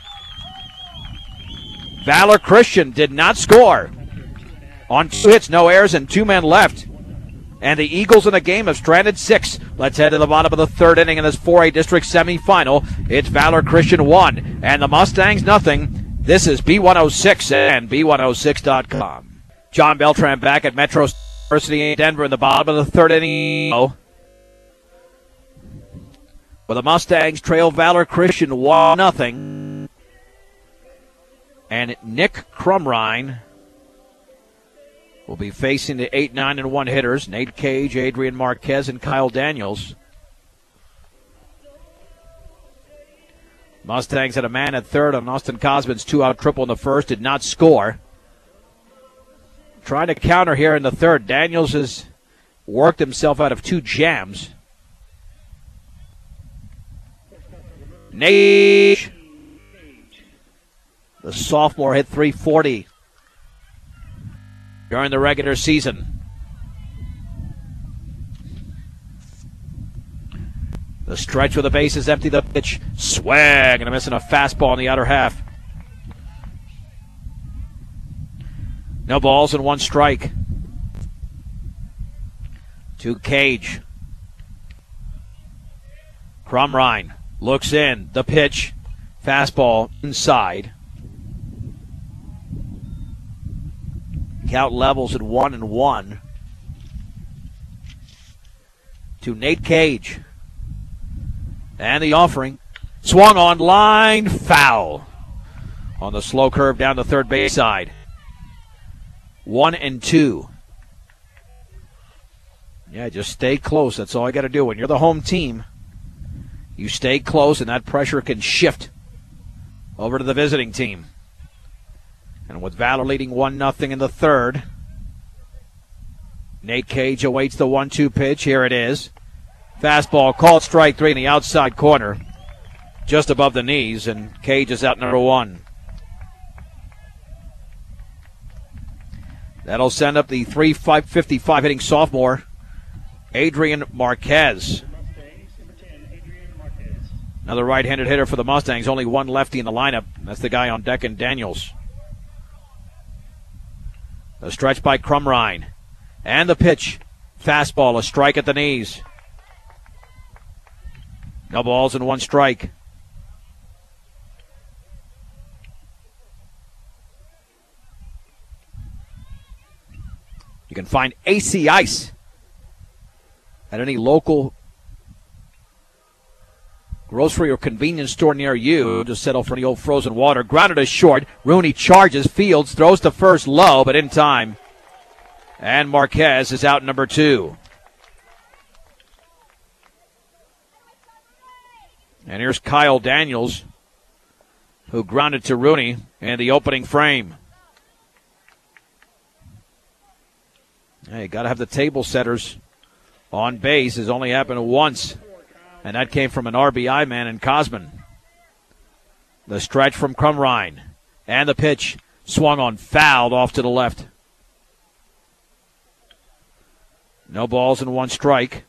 Valor Christian did not score on 2 hits, no errors, and 2 men left. And the Eagles in the game have stranded 6. Let's head to the bottom of the third inning in this 4A district semifinal. It's Valor Christian 1 and the Mustangs nothing. This is B106 and B106.com. John Beltran back at Metro University in Denver in the bottom of the third inning. Well, the Mustangs trail Valor Christian 1-0. And Nick Crumrine will be facing the 8, 9, and 1 hitters, Nate Cage, Adrian Marquez, and Kyle Daniels. Mustangs had a man at third on Austin Cosman's 2-out triple in the first, did not score. Trying to counter here in the third. Daniels has worked himself out of 2 jams. Nate, the sophomore, hit .340 during the regular season. The stretch with the bases empty, the pitch, swing, and missing a fastball in the outer half. No balls and 1 strike. To Cage. Crumrine looks in, the pitch, fastball inside. Count levels at 1-1. To Nate Cage. And the offering. Swung on, line, foul. On the slow curve down the third base side. 1-2. Yeah, just stay close. That's all you got to do. When you're the home team, you stay close, and that pressure can shift over to the visiting team. And with Valor leading 1-0 in the third, Nate Cage awaits the 1-2 pitch. Here it is. Fastball called strike 3 in the outside corner, just above the knees, and Cage is out number 1. That'll send up the .355 hitting sophomore, Adrian Marquez. Another right-handed hitter for the Mustangs. Only 1 lefty in the lineup. That's the guy on deck in Daniels. The stretch by Crumrine. And the pitch. Fastball, a strike at the knees. No balls and 1 strike. You can find AC Ice at any local grocery or convenience store near you. Just settle for the old frozen water. Grounded is short. Rooney charges. Fields throws to first low, but in time. And Marquez is out number 2. And here's Kyle Daniels, who grounded to Rooney in the opening frame. Hey, got to have the table setters on base. Has only happened once, and that came from an RBI man in Cosman. The stretch from Crumrine, and the pitch swung on, fouled off to the left. No balls and 1 strike.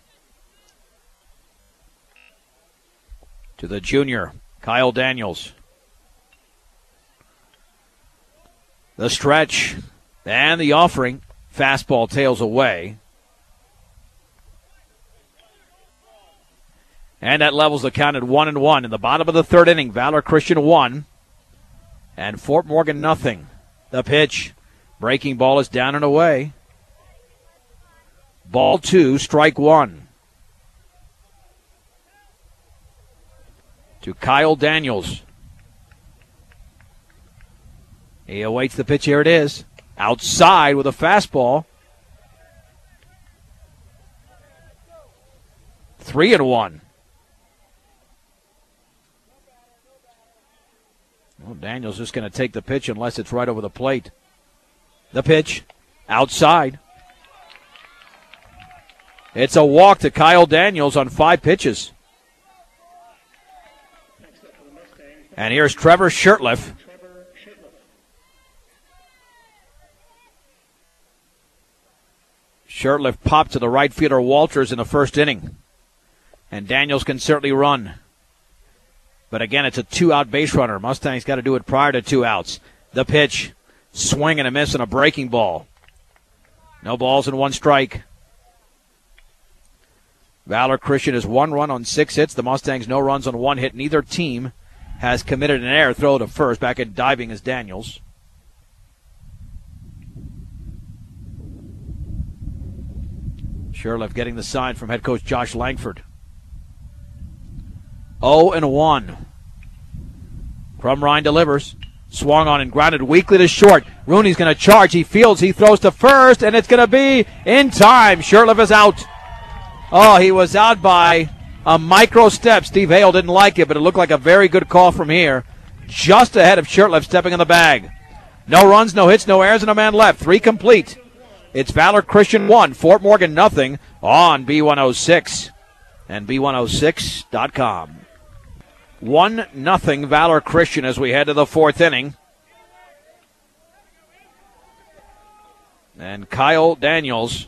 To the junior, Kyle Daniels. The stretch and the offering. Fastball tails away. And that levels the count at 1-1 in the bottom of the third inning. Valor Christian 1 and Fort Morgan nothing. The pitch. Breaking ball is down and away. Ball 2, strike 1. To Kyle Daniels. He awaits the pitch. Here it is. Outside with a fastball. 3-1. Well, Daniels just going to take the pitch unless it's right over the plate. The pitch. Outside. It's a walk to Kyle Daniels on 5 pitches. And here's Trevor Shirtliff. Shirtliff popped to the right fielder Walters in the first inning. And Daniels can certainly run. But again, it's a 2-out base runner. Mustangs got to do it prior to 2 outs. The pitch. Swing and a miss on a breaking ball. No balls and 1 strike. Valor Christian is 1 run on 6 hits. The Mustangs no runs on 1 hit. Neither team has committed an error. Throw to first. Back in diving is Daniels. Shirtliff getting the sign from head coach Josh Langford. 0-1. Crumrine delivers. Swung on and grounded weakly to short. Rooney's going to charge. He fields. He throws to first, and it's going to be in time. Shirtliff is out. Oh, he was out by a micro step. Steve Hale didn't like it, but it looked like a very good call from here. Just ahead of Shirtliff stepping in the bag. No runs, no hits, no errors, and a man left. 3 complete. It's Valor Christian 1, Fort Morgan nothing on B106 and B106.com. 1-0 Valor Christian as we head to the 4th inning. And Kyle Daniels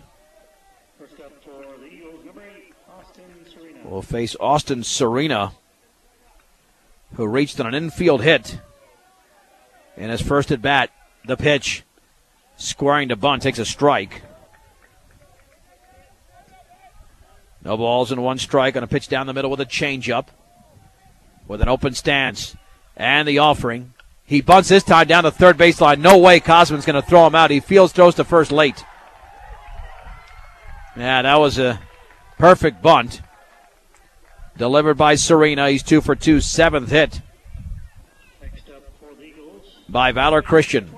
will face Austin Serena, who reached on an infield hit in his first at bat. The pitch. Squaring to bunt, takes a strike. No balls and 1 strike on a pitch down the middle with a changeup. With an open stance. And the offering. He bunts this time down the third baseline. No way Cosman's going to throw him out. He fields, throws to first late. Yeah, that was a perfect bunt. Delivered by Serena. He's 2 for 2, 7th hit by Valor Christian.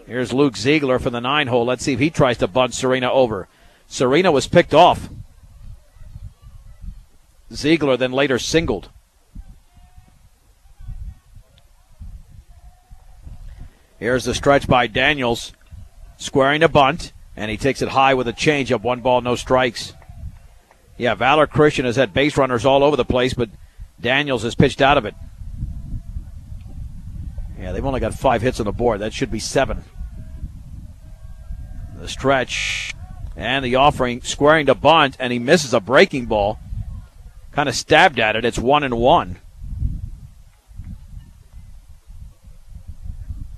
Here's Luke Ziegler for the 9-hole. Let's see if he tries to bunt Serena over. Serena was picked off. Ziegler then later singled. Here's the stretch by Daniels. Squaring to bunt, and he takes it high with a changeup. 1 ball, no strikes. Yeah, Valor Christian has had base runners all over the place, but Daniels has pitched out of it. Yeah, they've only got 5 hits on the board. That should be 7. The stretch and the offering, squaring to bunt, and he misses a breaking ball. Kind of stabbed at it. It's 1-1.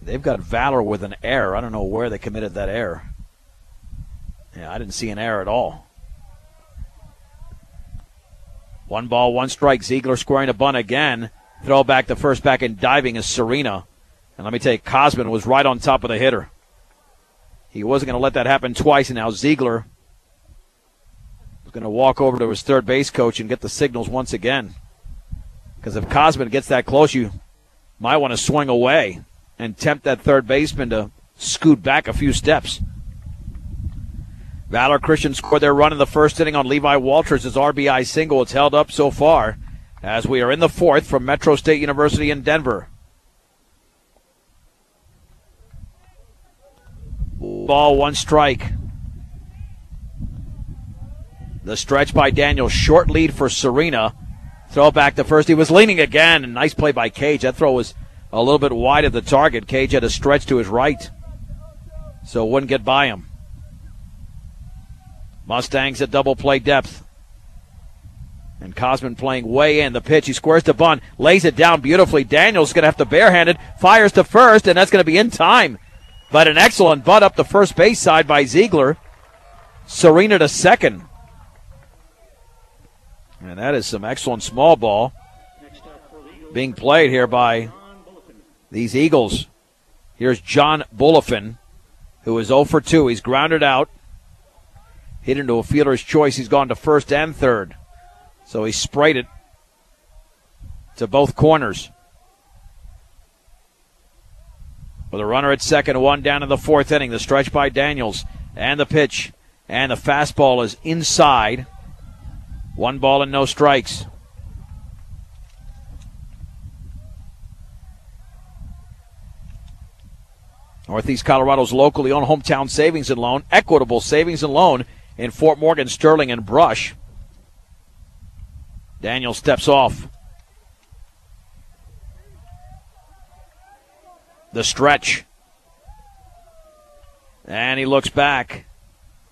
They've got Valor with an error. I don't know where they committed that error. Yeah, I didn't see an error at all. 1 ball, 1 strike. Ziegler squaring to bunt again. Throw back to first, back in diving is Serena. And let me tell you, Cosman was right on top of the hitter. He wasn't going to let that happen twice, and now Ziegler is going to walk over to his third base coach and get the signals once again. Because if Cosman gets that close, you might want to swing away and tempt that third baseman to scoot back a few steps. Valor Christian scored their run in the first inning on Levi Walters' RBI single. It's held up so far as we are in the 4th from Metro State University in Denver. Ball, 1 strike. The stretch by Daniel. Short lead for Serena. Throw back to first. He was leaning again. And nice play by Cage. That throw was a little bit wide of the target. Cage had a stretch to his right, so it wouldn't get by him. Mustangs at double play depth. And Cosman playing way in. The pitch. He squares to bunt. Lays it down beautifully. Daniels going to have to barehand it. Fires to first, and that's going to be in time. But an excellent bunt up the first base side by Ziegler. Serena to second. And that is some excellent small ball being played here by these Eagles. Here's John Bulifin, who is 0 for 2. He's grounded out. Hit into a fielder's choice. He's gone to first and third. So he sprayed it to both corners. With a runner at second, one down in the fourth inning. The stretch by Daniels. And the pitch. And the fastball is inside. 1 ball and no strikes. Northeast Colorado's locally owned hometown savings and loan, Equitable Savings and Loan in Fort Morgan, Sterling, and Brush. Daniel steps off. The stretch. And he looks back.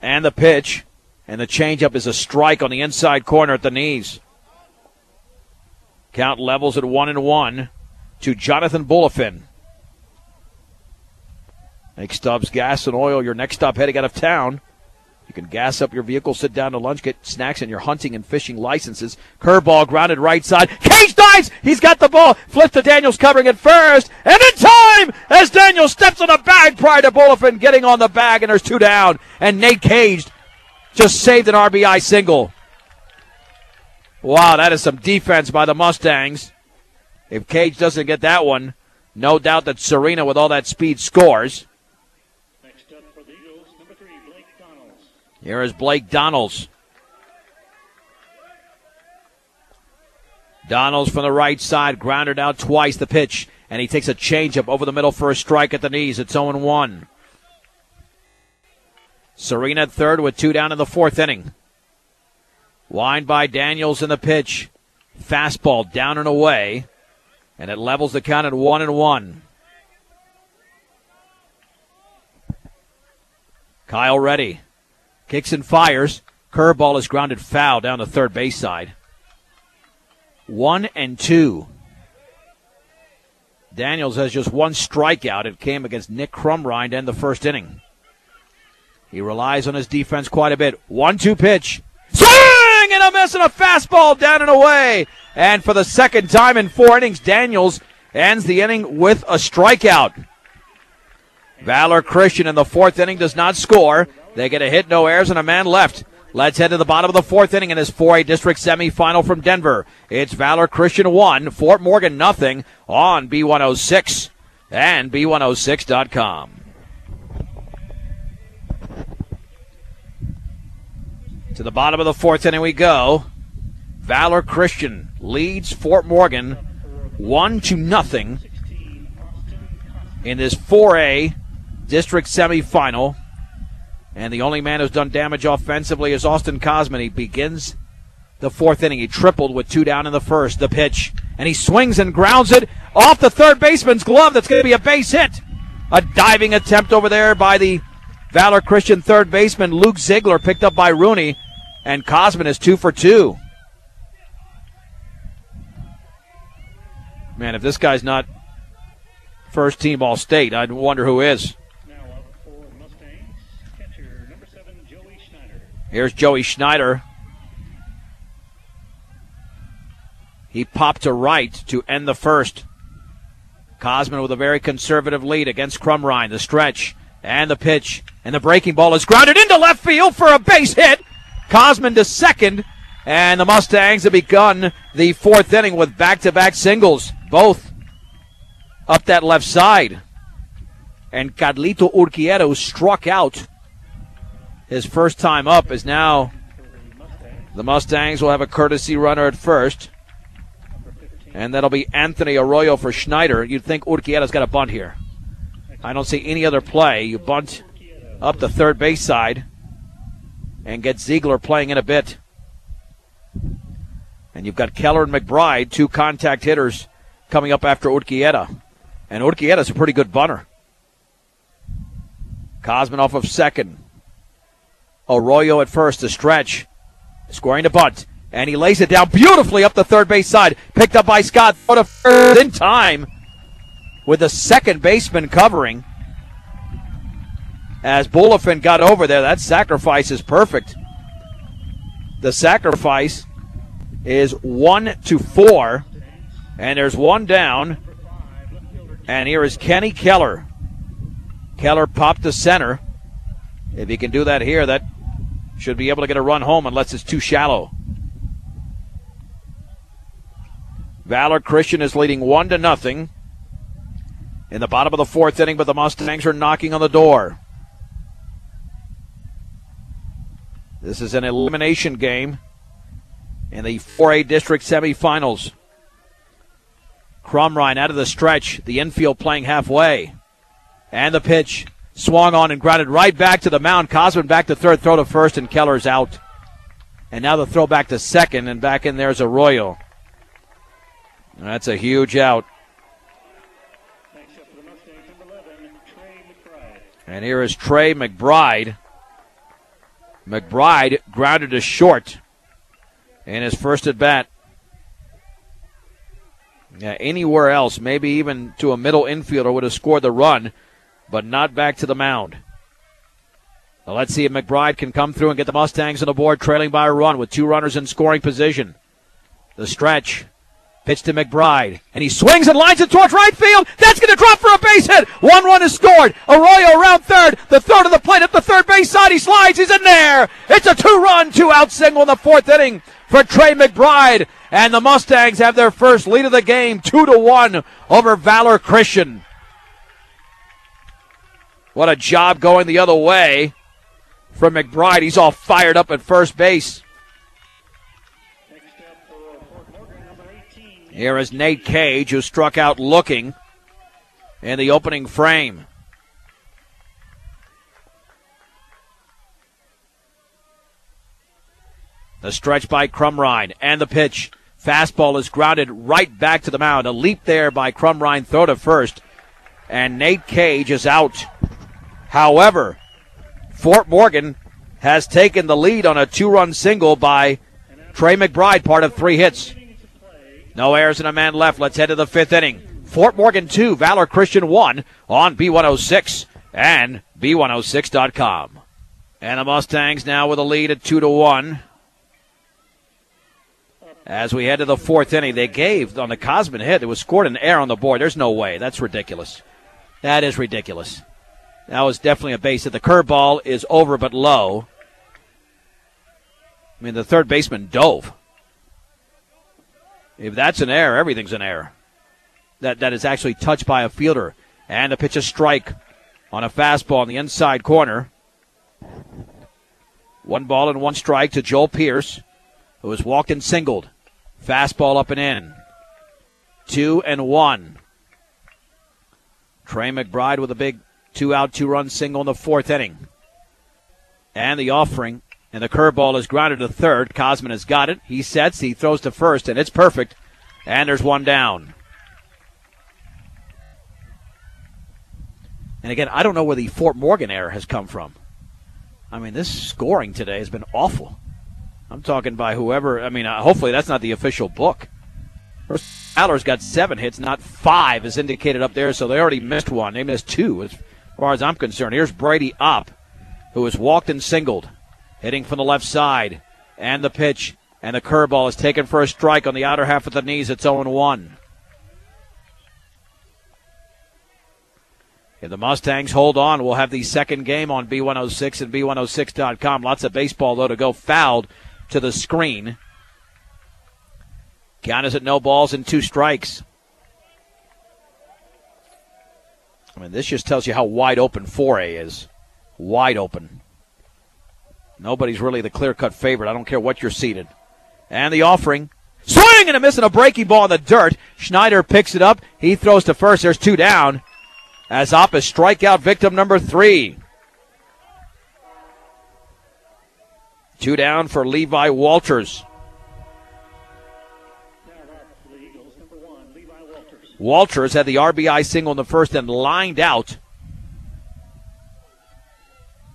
And the pitch. And the changeup is a strike on the inside corner at the knees. Count levels at 1-1 to Jonathan Bulifin. Make Stubbs Gas and Oil your next stop heading out of town. You can gas up your vehicle, sit down to lunch, get snacks and your hunting and fishing licenses. Curveball grounded right side. Cage dives! He's got the ball. Flips to Daniels covering it first. And in time as Daniels steps on the bag prior to Bulifin getting on the bag, and there's 2 down. And Nate Cage just saved an RBI single. Wow, that is some defense by the Mustangs. If Cage doesn't get that one, no doubt that Serena with all that speed scores. Here is Blake Donalds. Donalds from the right side, grounded out twice. The pitch, and he takes a changeup over the middle for a strike at the knees. It's 0-1. Serena at third with 2 down in the fourth inning. Wind by Daniels in the pitch. Fastball down and away, and it levels the count at 1-1. Kyle Reddy. Kicks and fires. Curveball is grounded foul down the third base side. 1-2. Daniels has just 1 strikeout. It came against Nick Crumrine to end the first inning. He relies on his defense quite a bit. 1-2 pitch. Swing and a miss and a fastball down and away. And for the second time in 4 innings, Daniels ends the inning with a strikeout. Valor Christian in the fourth inning does not score. They get a hit, no errors, and a man left. Let's head to the bottom of the fourth inning in this 4A district semifinal from Denver. It's Valor Christian 1, Fort Morgan nothing on B106 and B106.com. To the bottom of the fourth inning we go. Valor Christian leads Fort Morgan 1-0 in this 4A district semifinal. And the only man who's done damage offensively is Austin Cosman. He begins the fourth inning. He tripled with 2 down in the first. The pitch. And he swings and grounds it off the third baseman's glove. That's going to be a base hit. A diving attempt over there by the Valor Christian third baseman, Luke Ziegler, picked up by Rooney. And Cosman is 2 for 2. Man, if this guy's not first team All-State, I'd wonder who is. Here's Joey Schneider. He popped to right to end the first. Cosman with a very conservative lead against Crumrine. The stretch and the pitch. And the breaking ball is grounded into left field for a base hit. Cosman to second. And the Mustangs have begun the fourth inning with back-to-back singles. Both up that left side. And Carlito Urquieta, who struck out his first time up, is now the Mustangs will have a courtesy runner at first. And that'll be Anthony Arroyo for Schneider. You'd think Urquieta's got a bunt here. I don't see any other play. You bunt up the third base side and get Ziegler playing in a bit. And you've got Keller and McBride, 2 contact hitters coming up after Urquieta. And Urquieta's a pretty good bunter. Cosman off of second. Arroyo at first, the stretch. Scoring to bunt. And he lays it down beautifully up the third base side. Picked up by Scott. Throw to first in time with the second baseman covering. As Bulifin got over there, that sacrifice is perfect. The sacrifice is 1-4. And there's one down. And here is Kenny Keller. Keller popped to center. If he can do that here, that should be able to get a run home unless it's too shallow. Valor Christian is leading 1-0 in the bottom of the fourth inning, but the Mustangs are knocking on the door. This is an elimination game in the 4A district semifinals. Crumrine out of the stretch, the infield playing halfway. And the pitch swung on and grounded right back to the mound. Cosman back to third, throw to first, and Keller's out. And now the throw back to second, and back in there's Arroyo. That's a huge out. Next up for the Mustangs, number 11, Trey McBride. And here is Trey McBride. McBride grounded to short in his first at bat. Yeah, anywhere else, maybe even to a middle infielder, would have scored the run, but not back to the mound. Now let's see if McBride can come through and get the Mustangs on the board, trailing by a run with 2 runners in scoring position. The stretch. Pitch to McBride, and he swings and lines it towards right field. That's going to drop for a base hit. 1 run is scored. Arroyo around third. The third of the plate at the third base side. He slides. He's in there. It's a 2-run, 2-out single in the fourth inning for Trey McBride. And the Mustangs have their first lead of the game, 2-1 over Valor Christian. What a job going the other way from McBride. He's all fired up at first base. Here is Nate Cage, who struck out looking in the opening frame. The stretch by Crumrine and the pitch. Fastball is grounded right back to the mound. A leap there by Crumrine, throw to first. And Nate Cage is out. However, Fort Morgan has taken the lead on a 2-run single by Trey McBride, part of 3 hits. No errors and a man left. Let's head to the 5th inning. Fort Morgan 2, Valor Christian 1 on B106 and B106.com. And the Mustangs now with a lead at 2-1. As we head to the 4th inning, they gave on the Cosman hit. It was scored an error on the board. There's no way. That's ridiculous. That is ridiculous. That was definitely a base hit. The curveball is over but low. I mean, the third baseman dove. If that's an error, everything's an error. That is actually touched by a fielder. And a pitch, a strike on a fastball in the inside corner. 1 ball and 1 strike to Joel Pierce, who has walked and singled. Fastball up and in. 2-1. Trey McBride with a big 2-out, 2-run single in the 4th inning. And the offering. And the curveball is grounded to third. Cosman has got it. He sets. He throws to first, and it's perfect. And there's 1 down. And again, I don't know where the Fort Morgan error has come from. I mean, this scoring today has been awful. I'm talking by whoever. I mean, hopefully that's not the official book. First, Valor's got 7 hits, not 5 as indicated up there, so they already missed 1. They missed 2 as far as I'm concerned. Here's Brady Opp, who has walked and singled. Hitting from the left side, and the pitch, and the curveball is taken for a strike on the outer half of the knees. It's 0-1. If the Mustangs hold on, we'll have the second game on B106 and B106.com. Lots of baseball, though, to go. Fouled to the screen. Count is at 0 balls and 2 strikes. I mean, this just tells you how wide open 4A is. Wide open. Nobody's really the clear-cut favorite. I don't care what you're seated. And the offering. Swing and a miss and a breaking ball in the dirt. Schneider picks it up. He throws to first. There's 2 down. As Opp is strikeout victim number 3. 2 down for Levi Walters. Walters had the RBI single in the first and lined out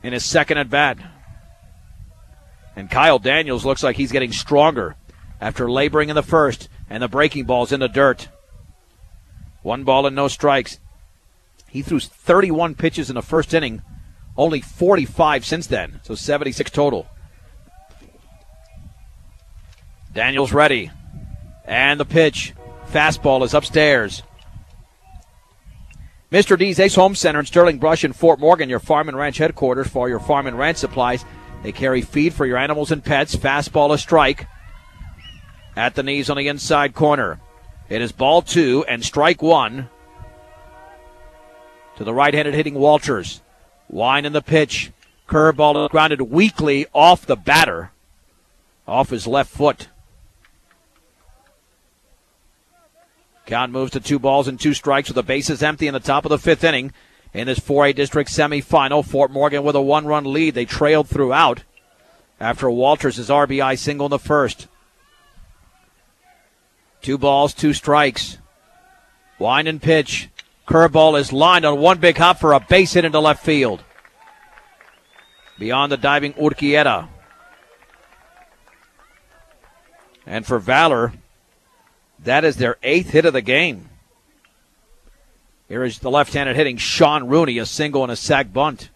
in his second at bat. And Kyle Daniels looks like he's getting stronger. after laboring in the first, and the breaking ball's in the dirt. 1 ball and no strikes. He threw 31 pitches in the first inning, only 45 since then, so 76 total. Daniels ready, and the pitch. Fastball is upstairs. Mr. D's Ace Home Center in Sterling Brush in Fort Morgan, your farm and ranch headquarters for all your farm and ranch supplies. They carry feed for your animals and pets. Fastball a strike. At the knees on the inside corner. It is ball 2 and strike 1 to the right-handed hitting Walters. Wine in the pitch. Curveball grounded weakly off the batter, off his left foot. Count moves to 2 balls and 2 strikes with the bases empty in the top of the 5th inning. In this 4A district semifinal, Fort Morgan with a 1-run lead. They trailed throughout after Walters' RBI single in the first. 2 balls, 2 strikes. Wine and pitch. Curveball is lined on one big hop for a base hit into left field. Beyond the diving Urquieta. And for Valor, that is their 8th hit of the game. Here is the left-handed hitting Sean Rooney, a single and a sac bunt.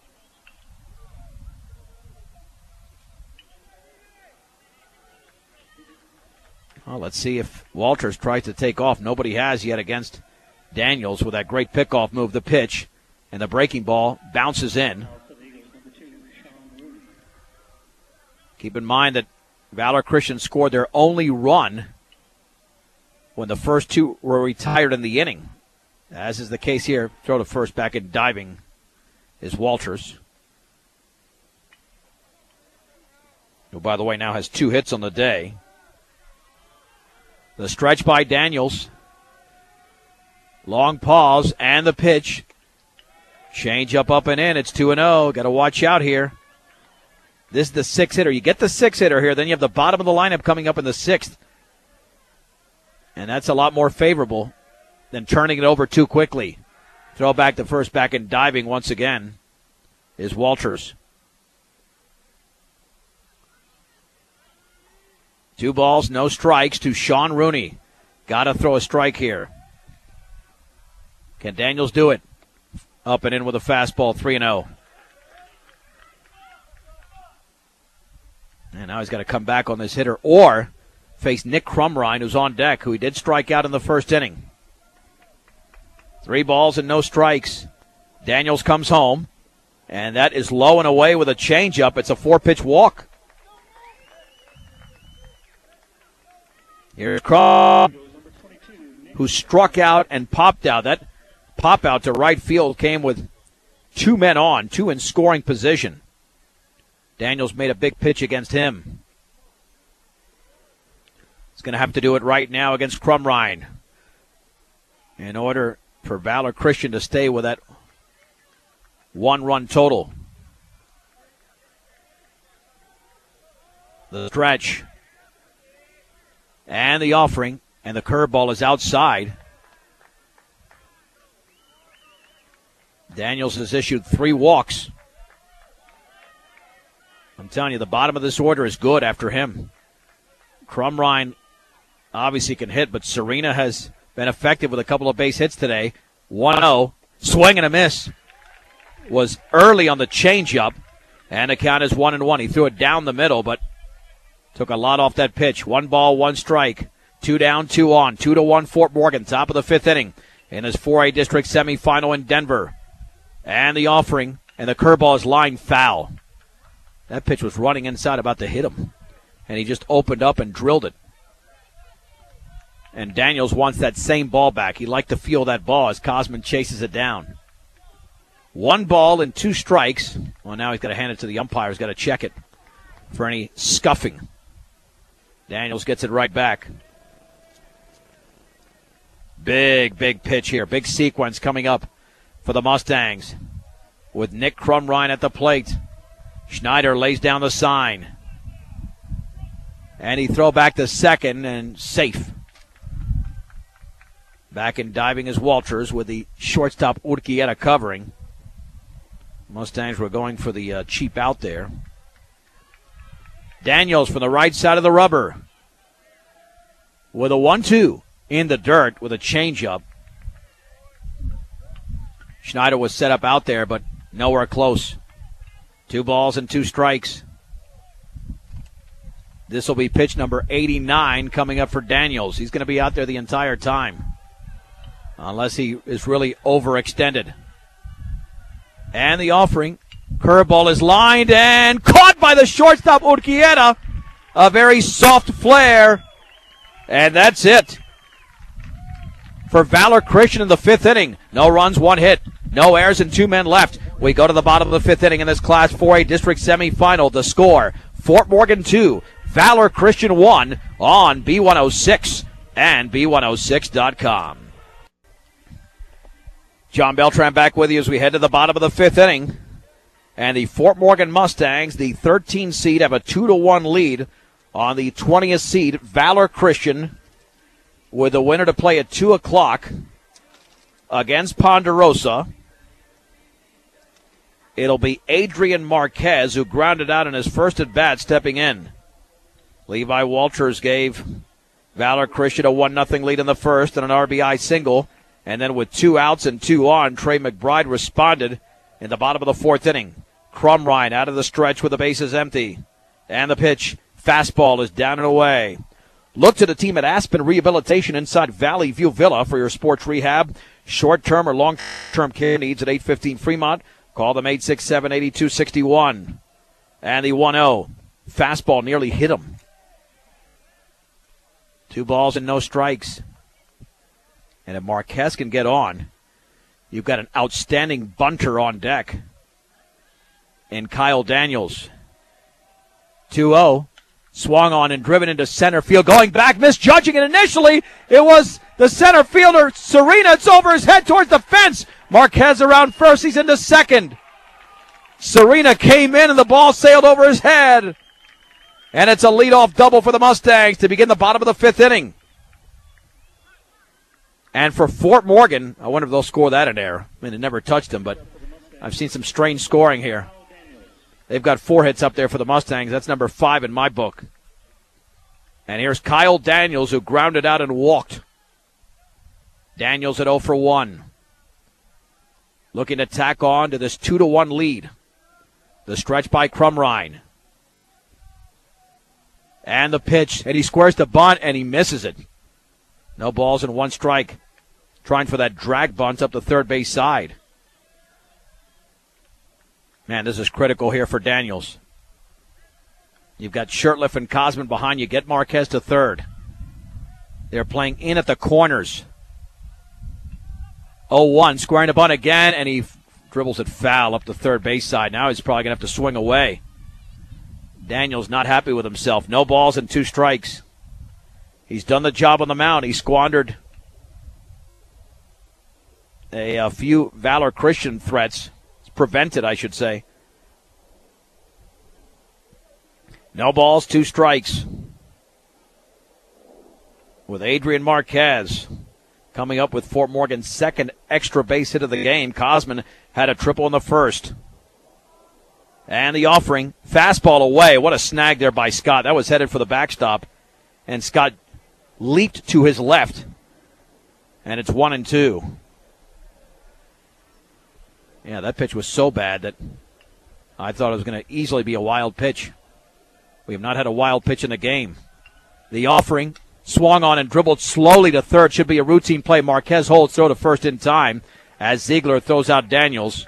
Well, let's see if Walters tries to take off. Nobody has yet against Daniels with that great pickoff move. The pitch and the breaking ball bounces in. Keep in mind that Valor Christian scored their only run when the first 2 were retired in the inning. As is the case here, throw to first back in diving is Walters, who, by the way, now has 2 hits on the day. The stretch by Daniels. Long pause and the pitch. Change up and in. It's 2-0. Got to watch out here. This is the 6th hitter. You get the 6th hitter here, then you have the bottom of the lineup coming up in the 6th. And that's a lot more favorable than turning it over too quickly. Throw back to first back in diving once again is Walters. 2 balls, no strikes to Sean Rooney. Got to throw a strike here. Can Daniels do it? Up and in with a fastball, 3-0. And now he's got to come back on this hitter or face Nick Crumrine, who's on deck, who he did strike out in the first inning. 3 balls and no strikes. Daniels comes home, and that is low and away with a changeup. It's a 4-pitch walk. Here's Crum, who struck out and popped out. That pop out to right field came with 2 men on, 2 in scoring position. Daniels made a big pitch against him. He's going to have to do it right now against Crumrine in order for Valor Christian to stay with that 1-run total. The stretch and the offering, and the curveball is outside. Daniels has issued 3 walks. I'm telling you, the bottom of this order is good after him. Crumrine obviously can hit, but Serena has been effective with a couple of base hits today. 1-0, swing and a miss. Was early on the changeup, and the count is 1-1. He threw it down the middle, but took a lot off that pitch. 1 ball, 1 strike. 2 down, 2 on. 2-1 Fort Morgan, top of the 5th inning in his 4A district semifinal in Denver. And the offering, and the curveball is lined foul. That pitch was running inside, about to hit him, and he just opened up and drilled it. And Daniels wants that same ball back. He'd like to feel that ball as Cosman chases it down. 1 ball and 2 strikes. Well, now he's got to hand it to the umpire. He's got to check it for any scuffing. Daniels gets it right back. Big pitch here. Big sequence coming up for the Mustangs with Nick Crumrine at the plate. Schneider lays down the sign. And he throw back to second and safe. Back in diving is Walters with the shortstop Urquieta covering. Mustangs were going for the cheap out there. Daniels from the right side of the rubber. with a 1-2 in the dirt with a changeup. Schneider was set up out there, but nowhere close. 2 balls and 2 strikes. This will be pitch number 89 coming up for Daniels. He's going to be out there the entire time, unless he is really overextended. And the offering. Curveball is lined and caught by the shortstop, Urquieta. A very soft flare. And that's it for Valor Christian in the 5th inning. No runs, 1 hit. No errors and 2 men left. We go to the bottom of the 5th inning in this Class 4A District semifinal. The score, Fort Morgan 2, Valor Christian 1 on B106 and B106.com. John Beltran back with you as we head to the bottom of the 5th inning. And the Fort Morgan Mustangs, the 13 seed, have a 2-1 lead on the 20th seed, Valor Christian, with the winner to play at 2 o'clock against Ponderosa. It'll be Adrian Marquez, who grounded out in his first at-bat, stepping in. Levi Walters gave Valor Christian a 1-0 lead in the first and an RBI single. And then with 2 outs and 2 on, Trey McBride responded in the bottom of the 4th inning. Crumrine out of the stretch with the bases empty. And the pitch, fastball, is down and away. Look to the team at Aspen Rehabilitation inside Valley View Villa for your sports rehab, short-term or long-term care needs at 815 Fremont. Call them 867-8261. And the 1-0. Fastball nearly hit him. 2 balls and no strikes. And if Marquez can get on, you've got an outstanding bunter on deck in Kyle Daniels. 2-0. Swung on and driven into center field. Going back, misjudging it initially. It was the center fielder, Serena. It's over his head towards the fence. Marquez around first. He's into second. Serena came in and the ball sailed over his head. And it's a leadoff double for the Mustangs to begin the bottom of the 5th inning. And for Fort Morgan, I wonder if they'll score that in there. I mean, it never touched them, but I've seen some strange scoring here. They've got 4 hits up there for the Mustangs. That's number 5 in my book. And here's Kyle Daniels, who grounded out and walked. Daniels at 0 for 1. Looking to tack on to this 2-1 lead. The stretch by Crumrine. And the pitch, and he squares the bunt, and he misses it. No balls and 1 strike. Trying for that drag bunt up the third base side. Man, this is critical here for Daniels. You've got Shirtliff and Cosman behind you. Get Marquez to third. They're playing in at the corners. 0-1, squaring the bunt again, and he dribbles it foul up the third base side. Now he's probably going to have to swing away. Daniels not happy with himself. No balls and 2 strikes. He's done the job on the mound. He squandered a few Valor Christian threats. Prevented, I should say. No balls, 2 strikes. With Adrian Marquez coming up with Fort Morgan's second extra base hit of the game. Cosman had a triple in the first. And the offering, fastball away. What a snag there by Scott. That was headed for the backstop. And Scott leaped to his left. And it's 1-2. Yeah, that pitch was so bad that I thought it was going to easily be a wild pitch. We have not had a wild pitch in the game. The offering, swung on and dribbled slowly to third. Should be a routine play. Marquez holds throw to first in time as Ziegler throws out Daniels.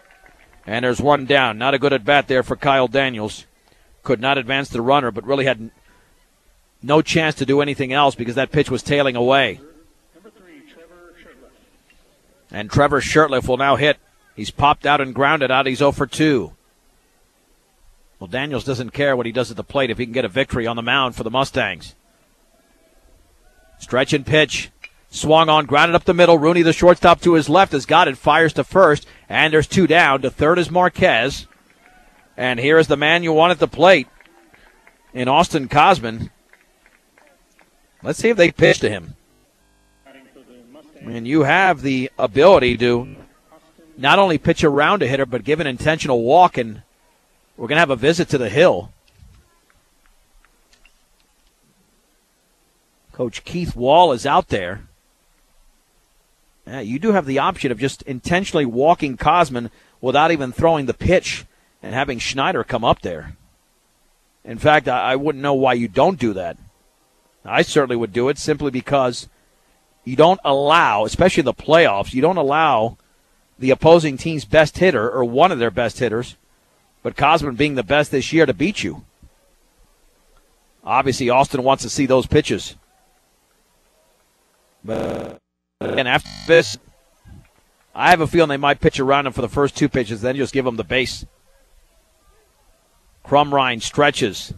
And there's 1 down. Not a good at-bat there for Kyle Daniels. Could not advance the runner, but really had no chance to do anything else because that pitch was tailing away. And Trevor Shirtliff will now hit. He's popped out and grounded out. He's 0 for 2. Well, Daniels doesn't care what he does at the plate if he can get a victory on the mound for the Mustangs. Stretch and pitch. Swung on, grounded up the middle. Rooney, the shortstop, to his left, has got it. Fires to first, and there's 2 down. To third is Marquez. And here is the man you want at the plate in Austin Cosman. Let's see if they pitch to him. And you have the ability to not only pitch around a hitter, but give an intentional walk, and we're going to have a visit to the hill. Coach Keith Wall is out there. Yeah, you do have the option of just intentionally walking Cosman without even throwing the pitch and having Schneider come up there. In fact, I wouldn't know why you don't do that. I certainly would do it simply because you don't allow, especially in the playoffs, you don't allow the opposing team's best hitter or one of their best hitters, but Cosman being the best this year, to beat you. Obviously, Austin wants to see those pitches. But again, after this, I have a feeling they might pitch around him for the first two pitches, then just give him the base. Crumrine stretches.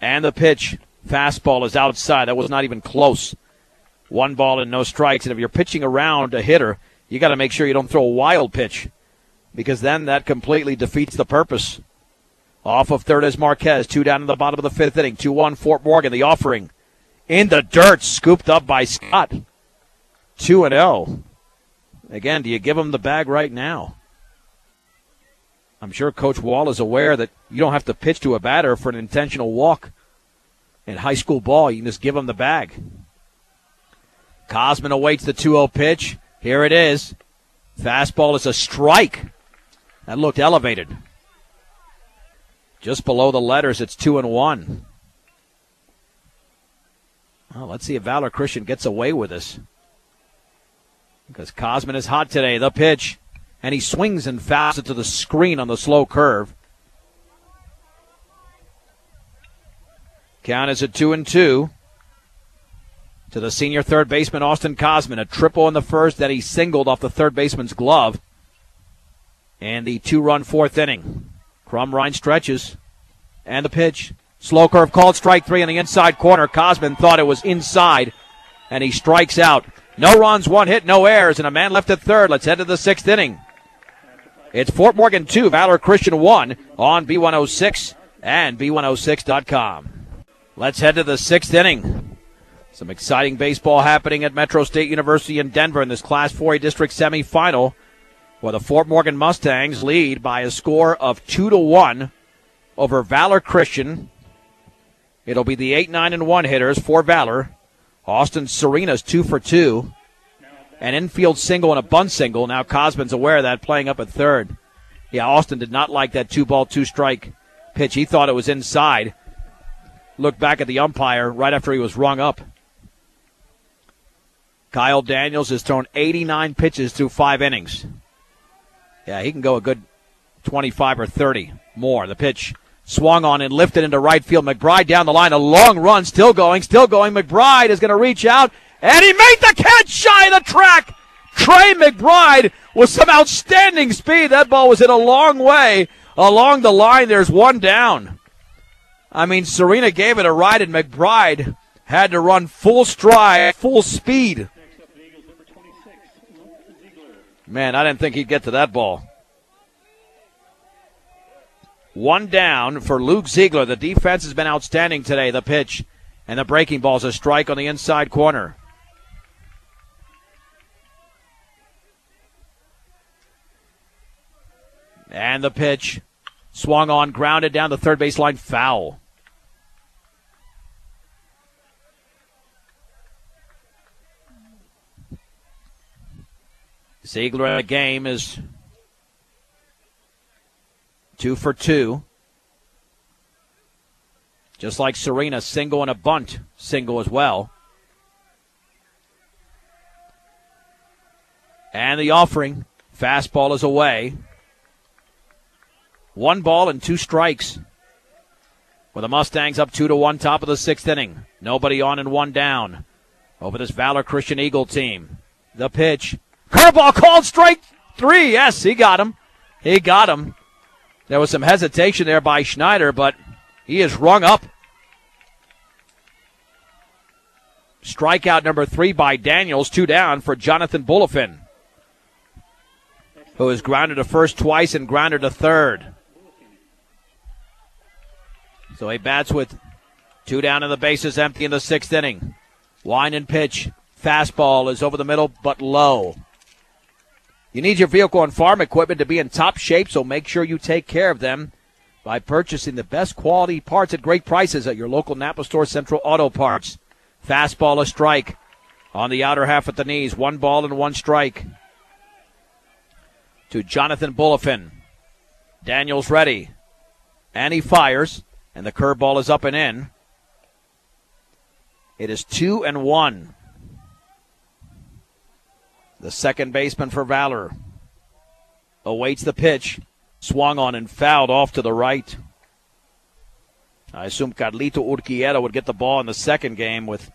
And the pitch. Fastball is outside. That was not even close. 1 ball and no strikes. And if you're pitching around a hitter, you got to make sure you don't throw a wild pitch, because then that completely defeats the purpose. Off of third is Marquez. 2 down in the bottom of the 5th inning. 2-1 Fort Morgan. The offering in the dirt, scooped up by Scott. 2-0. Again, do you give him the bag right now? I'm sure Coach Wall is aware that you don't have to pitch to a batter for an intentional walk. In high school ball, you can just give him the bag. Cosman awaits the 2-0 pitch. Here it is. Fastball is a strike. That looked elevated. Just below the letters, it's 2-1. Well, let's see if Valor Christian gets away with this, because Cosman is hot today. The pitch, and he swings and fouls it to the screen on the slow curve. Count is at 2-2 to the senior third baseman, Austin Cosman. A triple in the first that he singled off the third baseman's glove. And the 2-run 4th inning. Crumrine stretches. And the pitch. Slow curve called, strike 3 in the inside corner. Cosman thought it was inside, and he strikes out. No runs, 1 hit, no errors, and a man left at third. Let's head to the 6th inning. It's Fort Morgan 2, Valor Christian 1 on B106 and B106.com. Let's head to the 6th inning. Some exciting baseball happening at Metro State University in Denver in this Class 4A District semifinal, where the Fort Morgan Mustangs lead by a score of 2-1 over Valor Christian. It'll be the 8, 9, and 1 hitters for Valor. Austin Serena's 2 for 2. An infield single and a bunt single. Now Cosman's aware of that, playing up at third. Yeah, Austin did not like that 2-ball, 2-strike pitch. He thought it was inside. Looked back at the umpire right after he was rung up. Kyle Daniels has thrown 89 pitches through 5 innings. Yeah, he can go a good 25 or 30 more. The pitch swung on and lifted into right field. McBride down the line. A long run. Still going. McBride is going to reach out. And he made the catch shy of the track. Trey McBride with some outstanding speed. That ball was hit a long way along the line. There's 1 down. I mean, Serena gave it a ride, and McBride had to run full stride, full speed. Man, I didn't think he'd get to that ball. 1 down for Luke Ziegler. The defense has been outstanding today. The pitch and the breaking ball is a strike on the inside corner. And the pitch swung on, grounded down the third baseline, foul. Ziegler in the game is 2 for 2. Just like Serena, single and a bunt single as well. And the offering, fastball is away. 1 ball and 2 strikes. With the Mustangs up 2-1, top of the 6th inning. Nobody on and 1 down over this Valor Christian Eagle team. The pitch. Curveball called, strike 3. Yes, he got him. There was some hesitation there by Schneider, but he is rung up. Strikeout number 3 by Daniels. 2 down for Jonathan Bullifin, who has grounded to first twice and grounded to third. So he bats with 2 down and the bases empty in the 6th inning. Wind and pitch. Fastball is over the middle, but low. You need your vehicle and farm equipment to be in top shape, so make sure you take care of them by purchasing the best quality parts at great prices at your local Napa store, Central Auto Parts. Fastball, a strike. On the outer half at the knees. 1 ball and 1 strike. To Jonathan Bulifin. Daniels ready. And he fires. And the curveball is up and in. It is 2-1. The second baseman for Valor awaits the pitch. Swung on and fouled off to the right. I assume Carlito Urquieta would get the ball in the second game with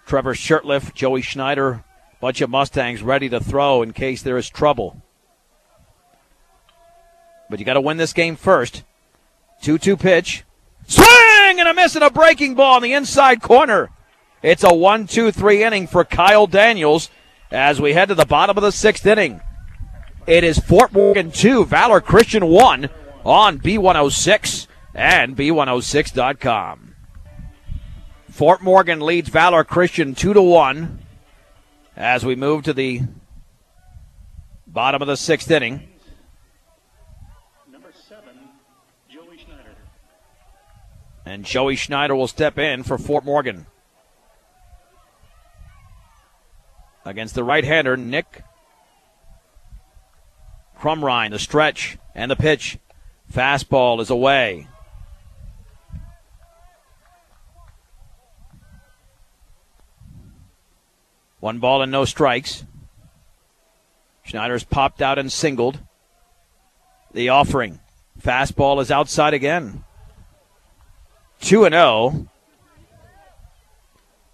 Trevor Shirtliff, Joey Schneider, bunch of Mustangs ready to throw in case there is trouble. But you got to win this game first. 2-2 pitch. Swing and a miss and a breaking ball in the inside corner. It's a 1-2-3 inning for Kyle Daniels as we head to the bottom of the 6th inning. It is Fort Morgan 2, Valor Christian 1 on B106 and B106.com. Fort Morgan leads Valor Christian 2-1 as we move to the bottom of the 6th inning. Number 7, Joey Schneider. And Joey Schneider will step in for Fort Morgan. Against the right-hander, Nick Crumrine, the stretch and the pitch. Fastball is away. One ball and no strikes. Schneider's popped out and singled. The offering. Fastball is outside again. 2-0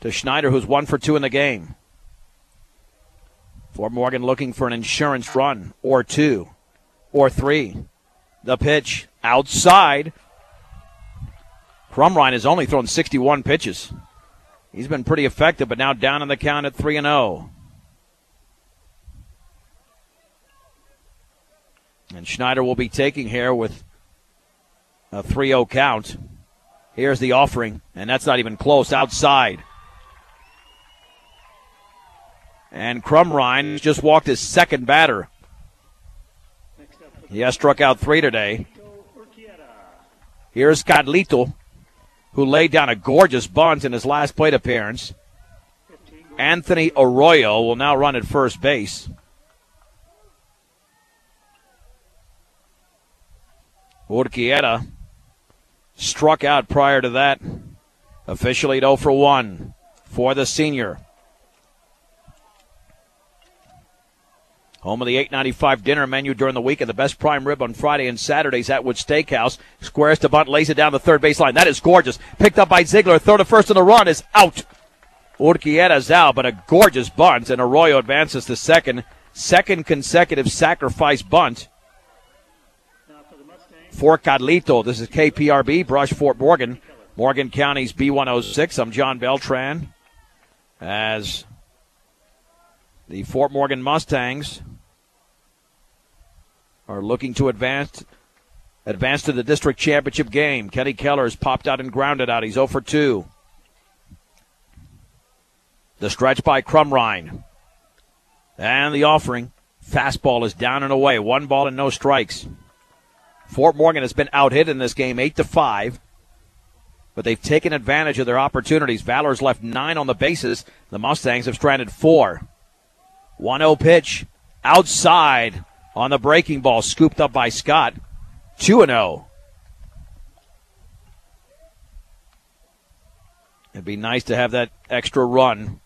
to Schneider, who's 1 for 2 in the game. Fort Morgan looking for an insurance run or 2 or 3. The pitch outside. Crumrine has only thrown 61 pitches. He's been pretty effective, but now down on the count at 3-0. And Schneider will be taking here with a 3-0 count. Here's the offering, and that's not even close. Outside. And Crumrine just walked his second batter. He has struck out 3 today. Here's Carlito, who laid down a gorgeous bunt in his last plate appearance. Anthony Arroyo will now run at first base. Urquieta struck out prior to that. Officially 0 for 1 for the senior. Home of the $8.95 dinner menu during the week and the best prime rib on Friday and Saturdays at Wood Steakhouse. Squares to bunt, lays it down the third baseline. That is gorgeous. Picked up by Ziegler. Throw to first, and the run is out. Urquieta's out, but a gorgeous bunt, and Arroyo advances to second. Second consecutive sacrifice bunt for Carlito. This is KPRB, Brush, Fort Morgan, Morgan County's B106. I'm John Beltran. As the Fort Morgan Mustangs are looking to advance to the district championship game. Kenny Keller has popped out and grounded out. He's 0 for 2. The stretch by Crumrine. And the offering. Fastball is down and away. 1 ball and no strikes. Fort Morgan has been out-hit in this game 8-5. But they've taken advantage of their opportunities. Valor's left 9 on the bases. The Mustangs have stranded 4. 1-0 pitch. Outside on the breaking ball. Scooped up by Scott. 2-0. It'd be nice to have that extra run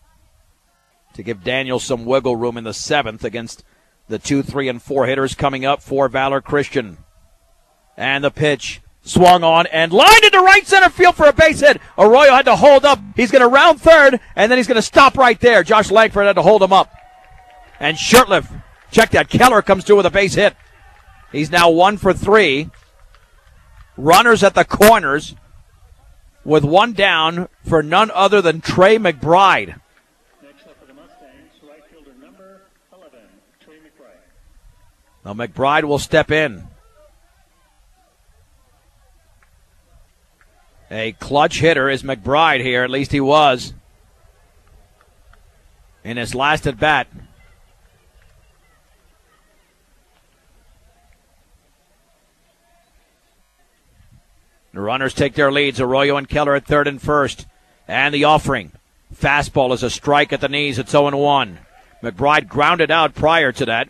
to give Daniels some wiggle room in the 7th against the 2, 3, and 4 hitters coming up for Valor Christian. And the pitch swung on and lined into right center field for a base hit. Arroyo had to hold up. He's going to round third, and then he's going to stop right there. Josh Langford had to hold him up. And Shirtliff, check that. Keller comes through with a base hit. He's now 1 for 3. Runners at the corners with 1 down for none other than Trey McBride. Next up for the Mustangs, right fielder number 11, Trey McBride. Now McBride will step in. A clutch hitter is McBride here, at least he was in his last at bat. The runners take their leads. Arroyo and Keller at third and first. And the offering. Fastball is a strike at the knees. It's 0-1. McBride grounded out prior to that.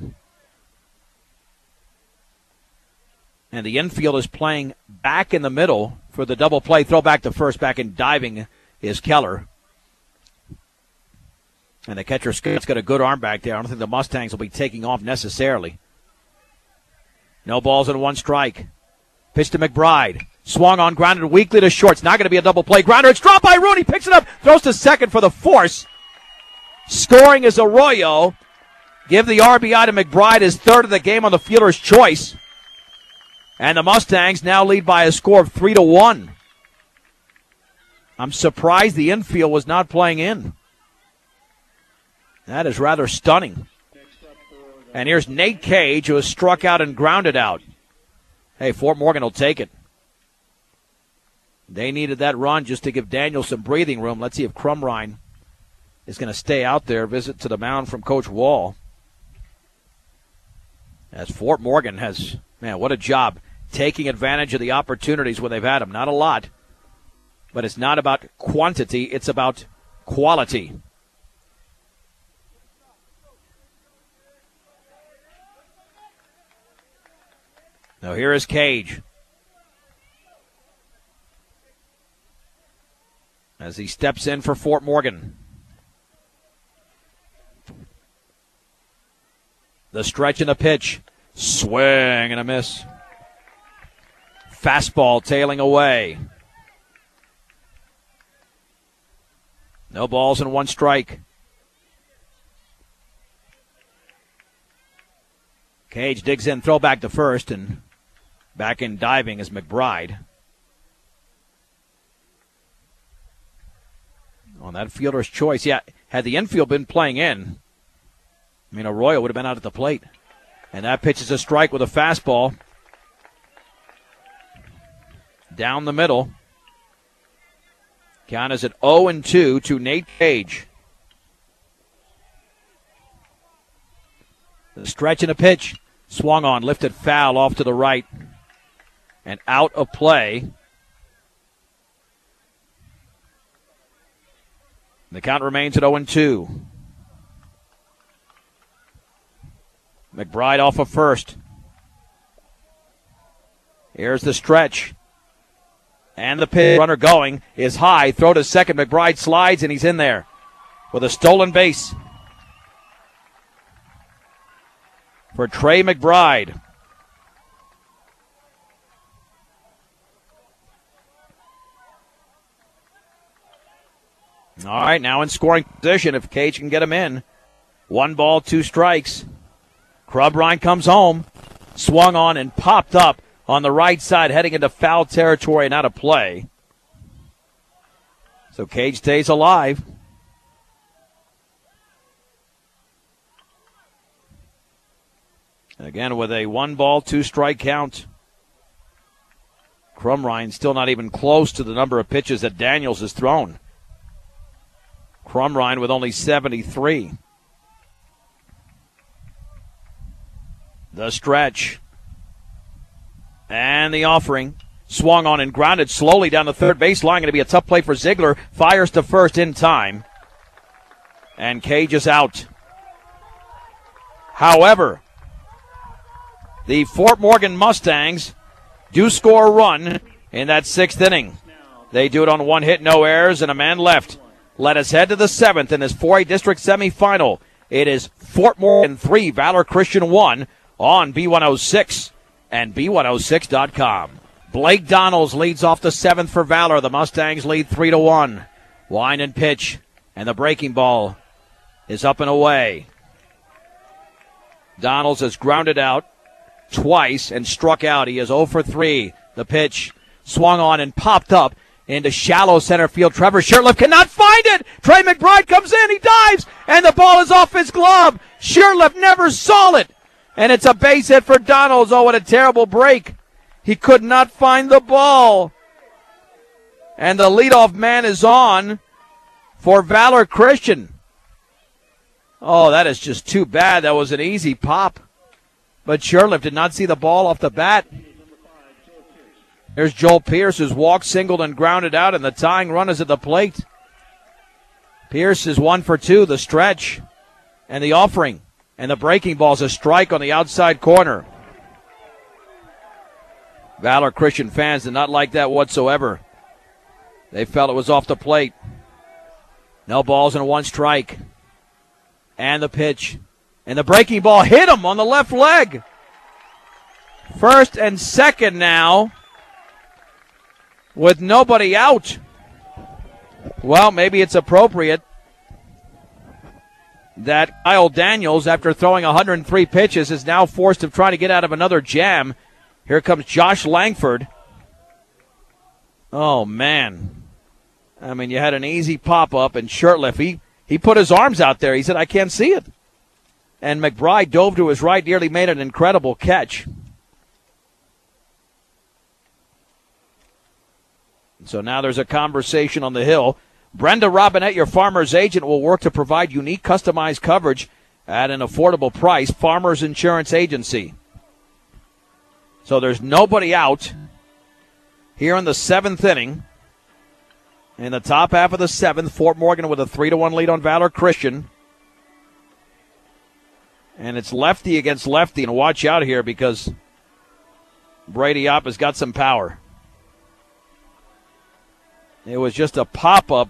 And the infield is playing back in the middle for the double play. Throw back to first. Back in diving is Keller. And the catcher Scott's got a good arm back there. I don't think the Mustangs will be taking off necessarily. No balls and 1 strike. Pitch to McBride. Swung on, grounded weakly to short. It's not going to be a double play. Grounder, it's dropped by Rooney. Picks it up, throws to second for the force. Scoring is Arroyo. Give the RBI to McBride, his third of the game on the fielder's choice. And the Mustangs now lead by a score of 3-1. I'm surprised the infield was not playing in. That is rather stunning. And here's Nate Cage, who has struck out and grounded out. Hey, Fort Morgan will take it. They needed that run just to give Daniel some breathing room. Let's see if Crumrine is going to stay out there. Visit to the mound from Coach Wall. As Fort Morgan has, man, what a job taking advantage of the opportunities when they've had them. Not a lot, but it's not about quantity. It's about quality. Now here is Cage. As he steps in for Fort Morgan. The stretch and the pitch. Swing and a miss. Fastball tailing away. No balls and 1 strike. Cage digs in, throw back to first, and back in diving is McBride. On that fielder's choice, yeah, had the infield been playing in, I mean, Arroyo would have been out at the plate. And that pitch is a strike with a fastball. Down the middle. Count is at 0-2 to Nate Cage. The stretch and a pitch. Swung on, lifted foul off to the right. And out of play. The count remains at 0-2. McBride off of first. Here's the stretch. And the pitch. Runner going is high. Throw to second. McBride slides, and he's in there with a stolen base for Trey McBride. All right, now in scoring position if Cage can get him in. 1 ball, 2 strikes. Crumrine comes home. Swung on and popped up on the right side, heading into foul territory and out of play. So Cage stays alive. Again, with a 1 ball, 2 strike count. Crumrine still not even close to the number of pitches that Daniels has thrown. Crumrine with only 73. The stretch. And the offering. Swung on and grounded slowly down the third baseline. Going to be a tough play for Ziegler. Fires to first in time. And Cage is out. However, the Fort Morgan Mustangs do score a run in that 6th inning. They do it on 1 hit, no errors, and a man left. Let us head to the 7th in this 4A district semifinal. It is Fort Morgan 3, Valor Christian 1 on B106 and B106.com. Blake Donalds leads off the 7th for Valor. The Mustangs lead 3-1. Wind and pitch, and the breaking ball is up and away. Donalds has grounded out twice and struck out. He is 0 for 3. The pitch swung on and popped up into shallow center field. Trevor Shurtleff cannot find it. Trey McBride comes in. He dives, and the ball is off his glove. Shurtleff never saw it, and it's a base hit for Donalds. Oh, what a terrible break. He could not find the ball. And the leadoff man is on for Valor Christian. Oh, that is just too bad. That was an easy pop. But Shurtleff did not see the ball off the bat. There's Joel Pierce, who's walked, singled, and grounded out, and the tying run is at the plate. Pierce is 1 for 2, the stretch and the offering. And the breaking ball is a strike on the outside corner. Valor Christian fans did not like that whatsoever. They felt it was off the plate. No balls and 1 strike. And the pitch. And the breaking ball hit him on the left leg. First and second now with nobody out. Well, maybe it's appropriate that Kyle Daniels, after throwing 103 pitches, is now forced to try to get out of another jam. Here comes Josh Langford. Oh, man. I mean, you had an easy pop-up, and Shirtliff, he put his arms out there. He said, I can't see it. And McBride dove to his right, nearly made an incredible catch. So now there's a conversation on the hill. Brenda Robinette, your farmer's agent, will work to provide unique customized coverage at an affordable price. Farmers Insurance Agency. So there's nobody out here in the 7th inning. In the top half of the 7th, Fort Morgan with a 3-1 lead on Valor Christian. And it's lefty against lefty. And watch out here because Brady Opp has got some power. It was just a pop-up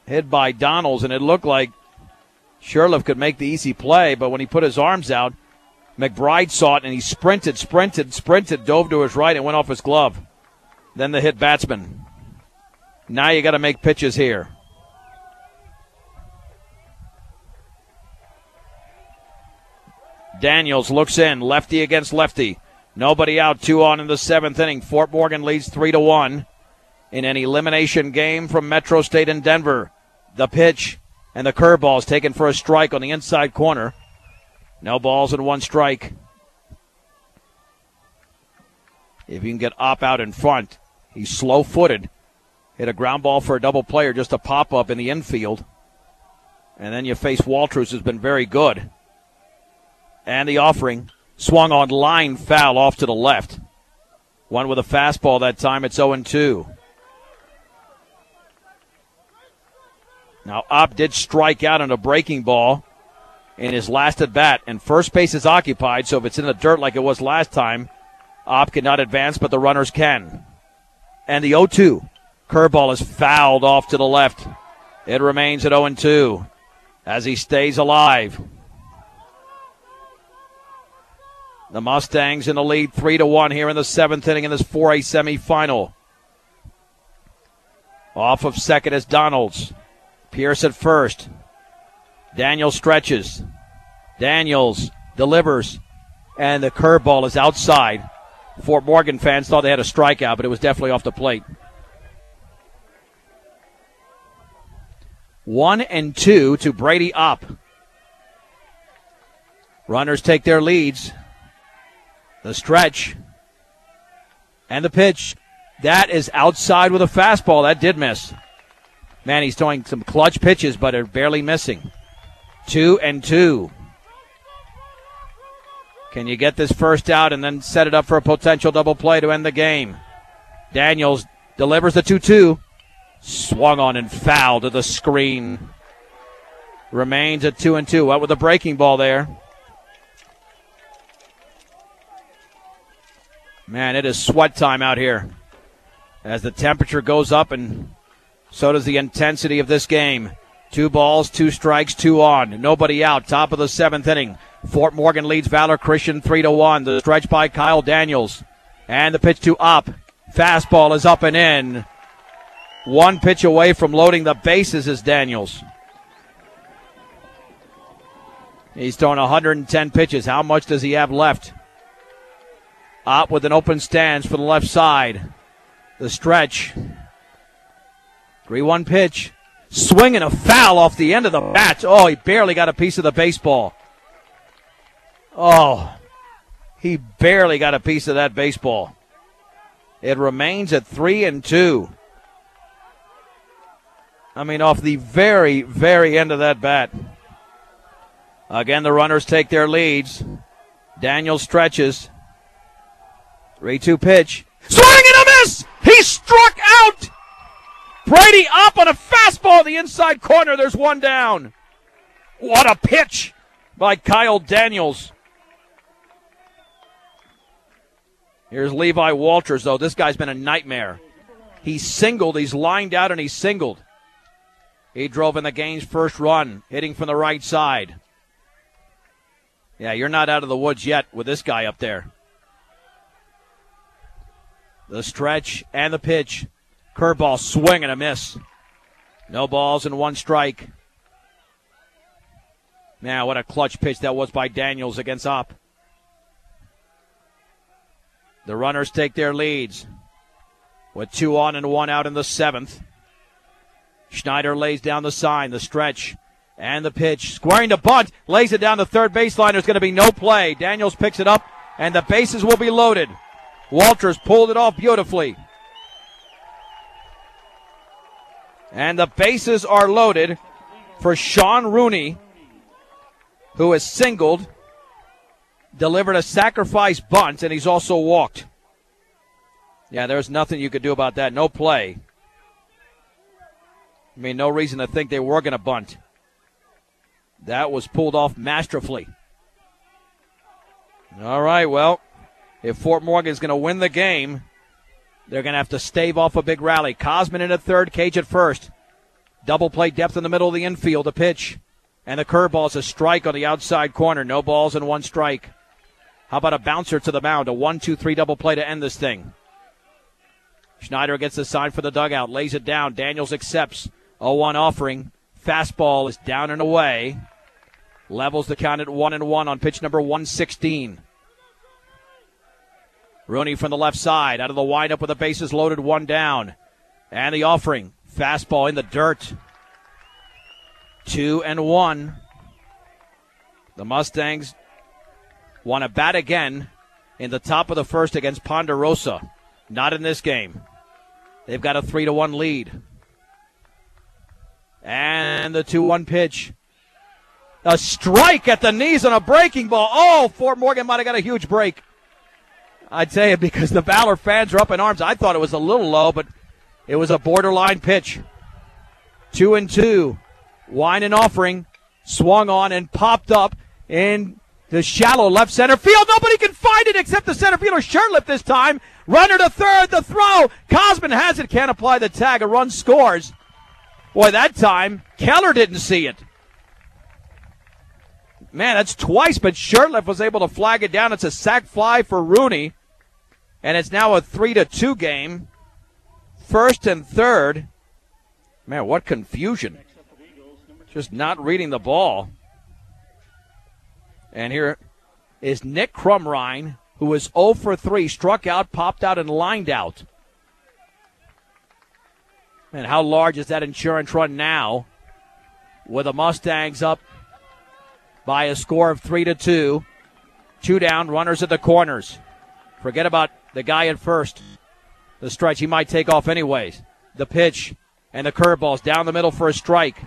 hit by Donalds, and it looked like Shirtliff could make the easy play, but when he put his arms out, McBride saw it, and he sprinted, dove to his right, and went off his glove. Then the hit batsman. Now you got to make pitches here. Daniels looks in, lefty against lefty. Nobody out, 2 on in the 7th inning. Fort Morgan leads 3-1 in an elimination game from Metro State and Denver. The pitch and the curveball is taken for a strike on the inside corner. No balls and 1 strike. If you can get Opp out in front, he's slow-footed. Hit a ground ball for a double play or just a pop-up in the infield. And then you face Waltrus, who's been very good. And the offering swung on line foul off to the left. One with a fastball that time. It's 0-2. Now, Opp did strike out on a breaking ball in his last at bat, and first base is occupied, so if it's in the dirt like it was last time, Opp cannot advance, but the runners can. And the 0-2 curveball is fouled off to the left. It remains at 0-2 as he stays alive. The Mustangs in the lead 3-1 here in the 7th inning in this 4A semifinal. Off of second is Donalds. Pierce at first. Daniels stretches. Daniels delivers. And the curveball is outside. Fort Morgan fans thought they had a strikeout, but it was definitely off the plate. 1-2 to Brady Opp. Runners take their leads. The stretch. And the pitch. That is outside with a fastball. That did miss. Man, he's throwing some clutch pitches, but are barely missing. 2-2. Can you get this first out and then set it up for a potential double play to end the game? Daniels delivers the 2-2. Swung on and fouled to the screen. Remains at 2-2. What with a breaking ball there? Man, it is sweat time out here as the temperature goes up, and so does the intensity of this game. 2 balls, 2 strikes, 2 on. Nobody out. Top of the 7th inning. Fort Morgan leads Valor Christian 3-1. The stretch by Kyle Daniels. And the pitch to Opp. Fastball is up and in. 1 pitch away from loading the bases is Daniels. He's thrown 110 pitches. How much does he have left? Opp with an open stance for the left side. The stretch. 3-1 pitch. Swinging a foul off the end of the bat. Oh, he barely got a piece of the baseball. Oh, he barely got a piece of that baseball. It remains at 3-2. I mean, off the very, very end of that bat. Again, the runners take their leads. Daniels stretches. 3-2 pitch. Swing and a miss! He struck out! Brady up on a fastball in the inside corner. There's one down. What a pitch by Kyle Daniels. Here's Levi Walters, though. This guy's been a nightmare. He's singled, he's lined out, and he's singled. He drove in the game's first run, hitting from the right side. Yeah, you're not out of the woods yet with this guy up there. The stretch and the pitch. Curveball, swing and a miss. No balls and one strike. Man, what a clutch pitch that was by Daniels against Opp. The runners take their leads with 2 on and 1 out in the 7th. Schneider lays down the sign, the stretch, and the pitch. Squaring to bunt, lays it down the third baseline. There's going to be no play. Daniels picks it up, and the bases will be loaded. Walters pulled it off beautifully. And the bases are loaded for Sean Rooney, who has singled, delivered a sacrifice bunt, and he's also walked. Yeah, there's nothing you could do about that. No play. I mean, no reason to think they were going to bunt. That was pulled off masterfully. All right, well, if Fort Morgan is going to win the game, they're going to have to stave off a big rally. Cosman in at third, Cage at first. Double play depth in the middle of the infield, a pitch. And the curveball is a strike on the outside corner. No balls and one strike. How about a bouncer to the mound? A 1-2-3 double play to end this thing. Schneider gets the sign for the dugout, lays it down. Daniels accepts. 0-1 offering. Fastball is down and away. Levels the count at 1-1 on pitch number 116. Rooney from the left side, out of the windup with the bases loaded, one down. And the offering. Fastball in the dirt. 2-1. The Mustangs want to bat again in the top of the first against Ponderosa. Not in this game. They've got a 3-1 lead. And the 2-1 pitch. A strike at the knees on a breaking ball. Oh, Fort Morgan might have got a huge break. I'd say it because the Valor fans are up in arms. I thought it was a little low, but it was a borderline pitch. 2-2. Wine and offering. Swung on and popped up in the shallow left center field. Nobody can find it except the center fielder Shirtliff this time. Runner to third. The throw. Cosman has it. Can't apply the tag. A run scores. Boy, that time Keller didn't see it. Man, that's twice, but Shirtliff was able to flag it down. It's a sac fly for Rooney. And it's now a 3-2 game. First and third. Man, what confusion. Just not reading the ball. And here is Nick Crumrine, who is 0 for 3, struck out, popped out, and lined out. And how large is that insurance run now? With the Mustangs up by a score of 3-2. 2 down, runners at the corners. Forget about the guy at first. The stretch, he might take off anyways. The pitch and the curveballs down the middle for a strike.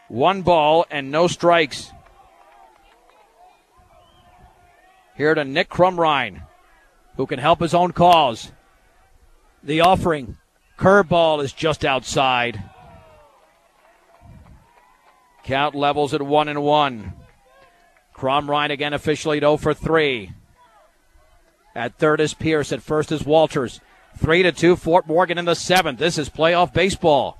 1 ball and no strikes. Here to Nick Crumrine, who can help his own cause. The offering. Curveball is just outside. Count levels at 1-1. Crumrine again officially at 0 for 3. At third is Pierce. At first is Walters. 3-2 Fort Morgan in the 7th. This is playoff baseball.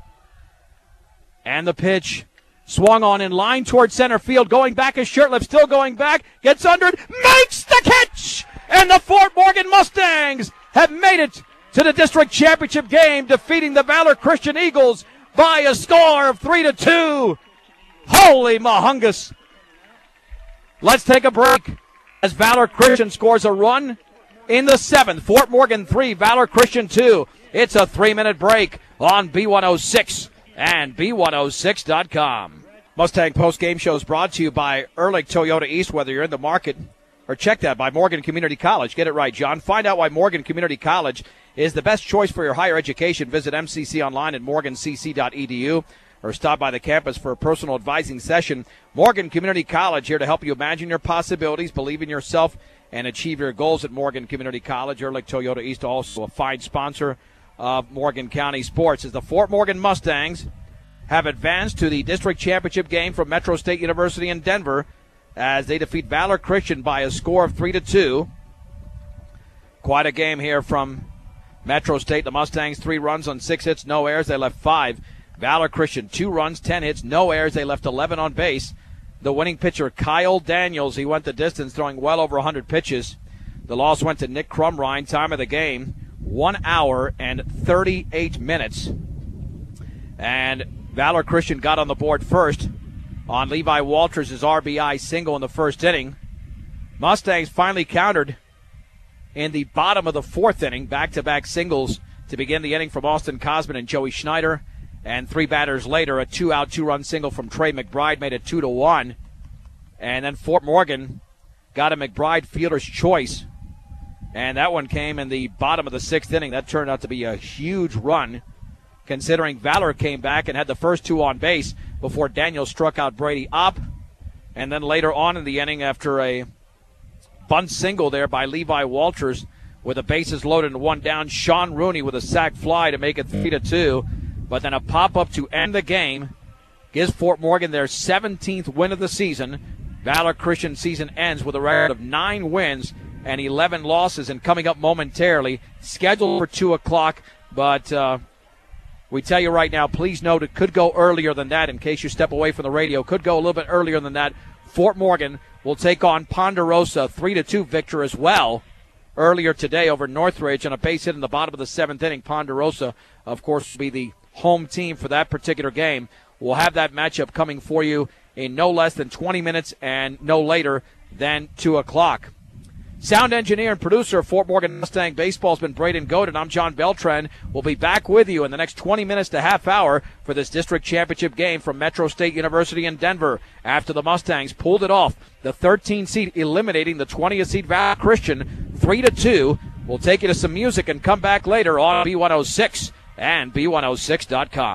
And the pitch. Swung on in line towards center field. Going back is Shirtliff. Still going back. Gets under it. Makes the catch! And the Fort Morgan Mustangs have made it to the district championship game, defeating the Valor Christian Eagles by a score of 3-2. Holy mahungus. Let's take a break as Valor Christian scores a run in the 7th. Fort Morgan 3, Valor Christian 2. It's a 3-minute break on B106 and B106.com. Mustang post-game show is brought to you by Ehrlich Toyota East. Whether you're in the market or check that by Morgan Community College. Get it right, John. Find out why Morgan Community College is the best choice for your higher education. Visit MCC online at morgancc.edu or stop by the campus for a personal advising session. Morgan Community College, here to help you imagine your possibilities, believe in yourself, and achieve your goals at Morgan Community College. Ehrlich Toyota East, also a fine sponsor of Morgan County sports, as the Fort Morgan Mustangs have advanced to the district championship game from Metro State University in Denver as they defeat Valor Christian by a score of 3-2. Quite a game here from Metro State. The Mustangs 3 runs on 6 hits, no errors. They left 5. Valor Christian 2 runs, 10 hits, no errors. They left 11 on base. The winning pitcher, Kyle Daniels, he went the distance, throwing well over 100 pitches. The loss went to Nick Crumrine. Time of the game, 1 hour and 38 minutes. And Valor Christian got on the board first on Levi Walters' RBI single in the first inning. Mustangs finally countered in the bottom of the 4th inning, back-to-back singles to begin the inning from Austin Cosman and Joey Schneider. And 3 batters later, a 2-out, 2-run single from Trey McBride made it 2-1. And then Fort Morgan got a McBride fielder's choice. And that one came in the bottom of the 6th inning. That turned out to be a huge run, considering Valor came back and had the first 2 on base before Daniel struck out Brady Opp. And then later on in the inning, after a bunt single there by Levi Walters with the bases loaded and 1 down, Sean Rooney with a sac fly to make it 3-2. But then a pop-up to end the game gives Fort Morgan their 17th win of the season. Valor Christian season ends with a record of 9 wins and 11 losses. And coming up momentarily, scheduled for 2 o'clock, but we tell you right now, please note it could go earlier than that in case you step away from the radio. Could go a little bit earlier than that. Fort Morgan will take on Ponderosa, 3-2 victor as well earlier today over Northridge on a base hit in the bottom of the 7th inning. Ponderosa, of course, will be the home team for that particular game. We'll have that matchup coming for you in no less than 20 minutes and no later than 2 o'clock. Sound engineer and producer of Fort Morgan Mustang Baseball has been Braden Godin. I'm John Beltran. We'll be back with you in the next 20 minutes to half hour for this district championship game from Metro State University in Denver after the Mustangs pulled it off. The 13th seed eliminating the 20th seed Valor Christian 3-2. We'll take you to some music and come back later on B106 and B106.com.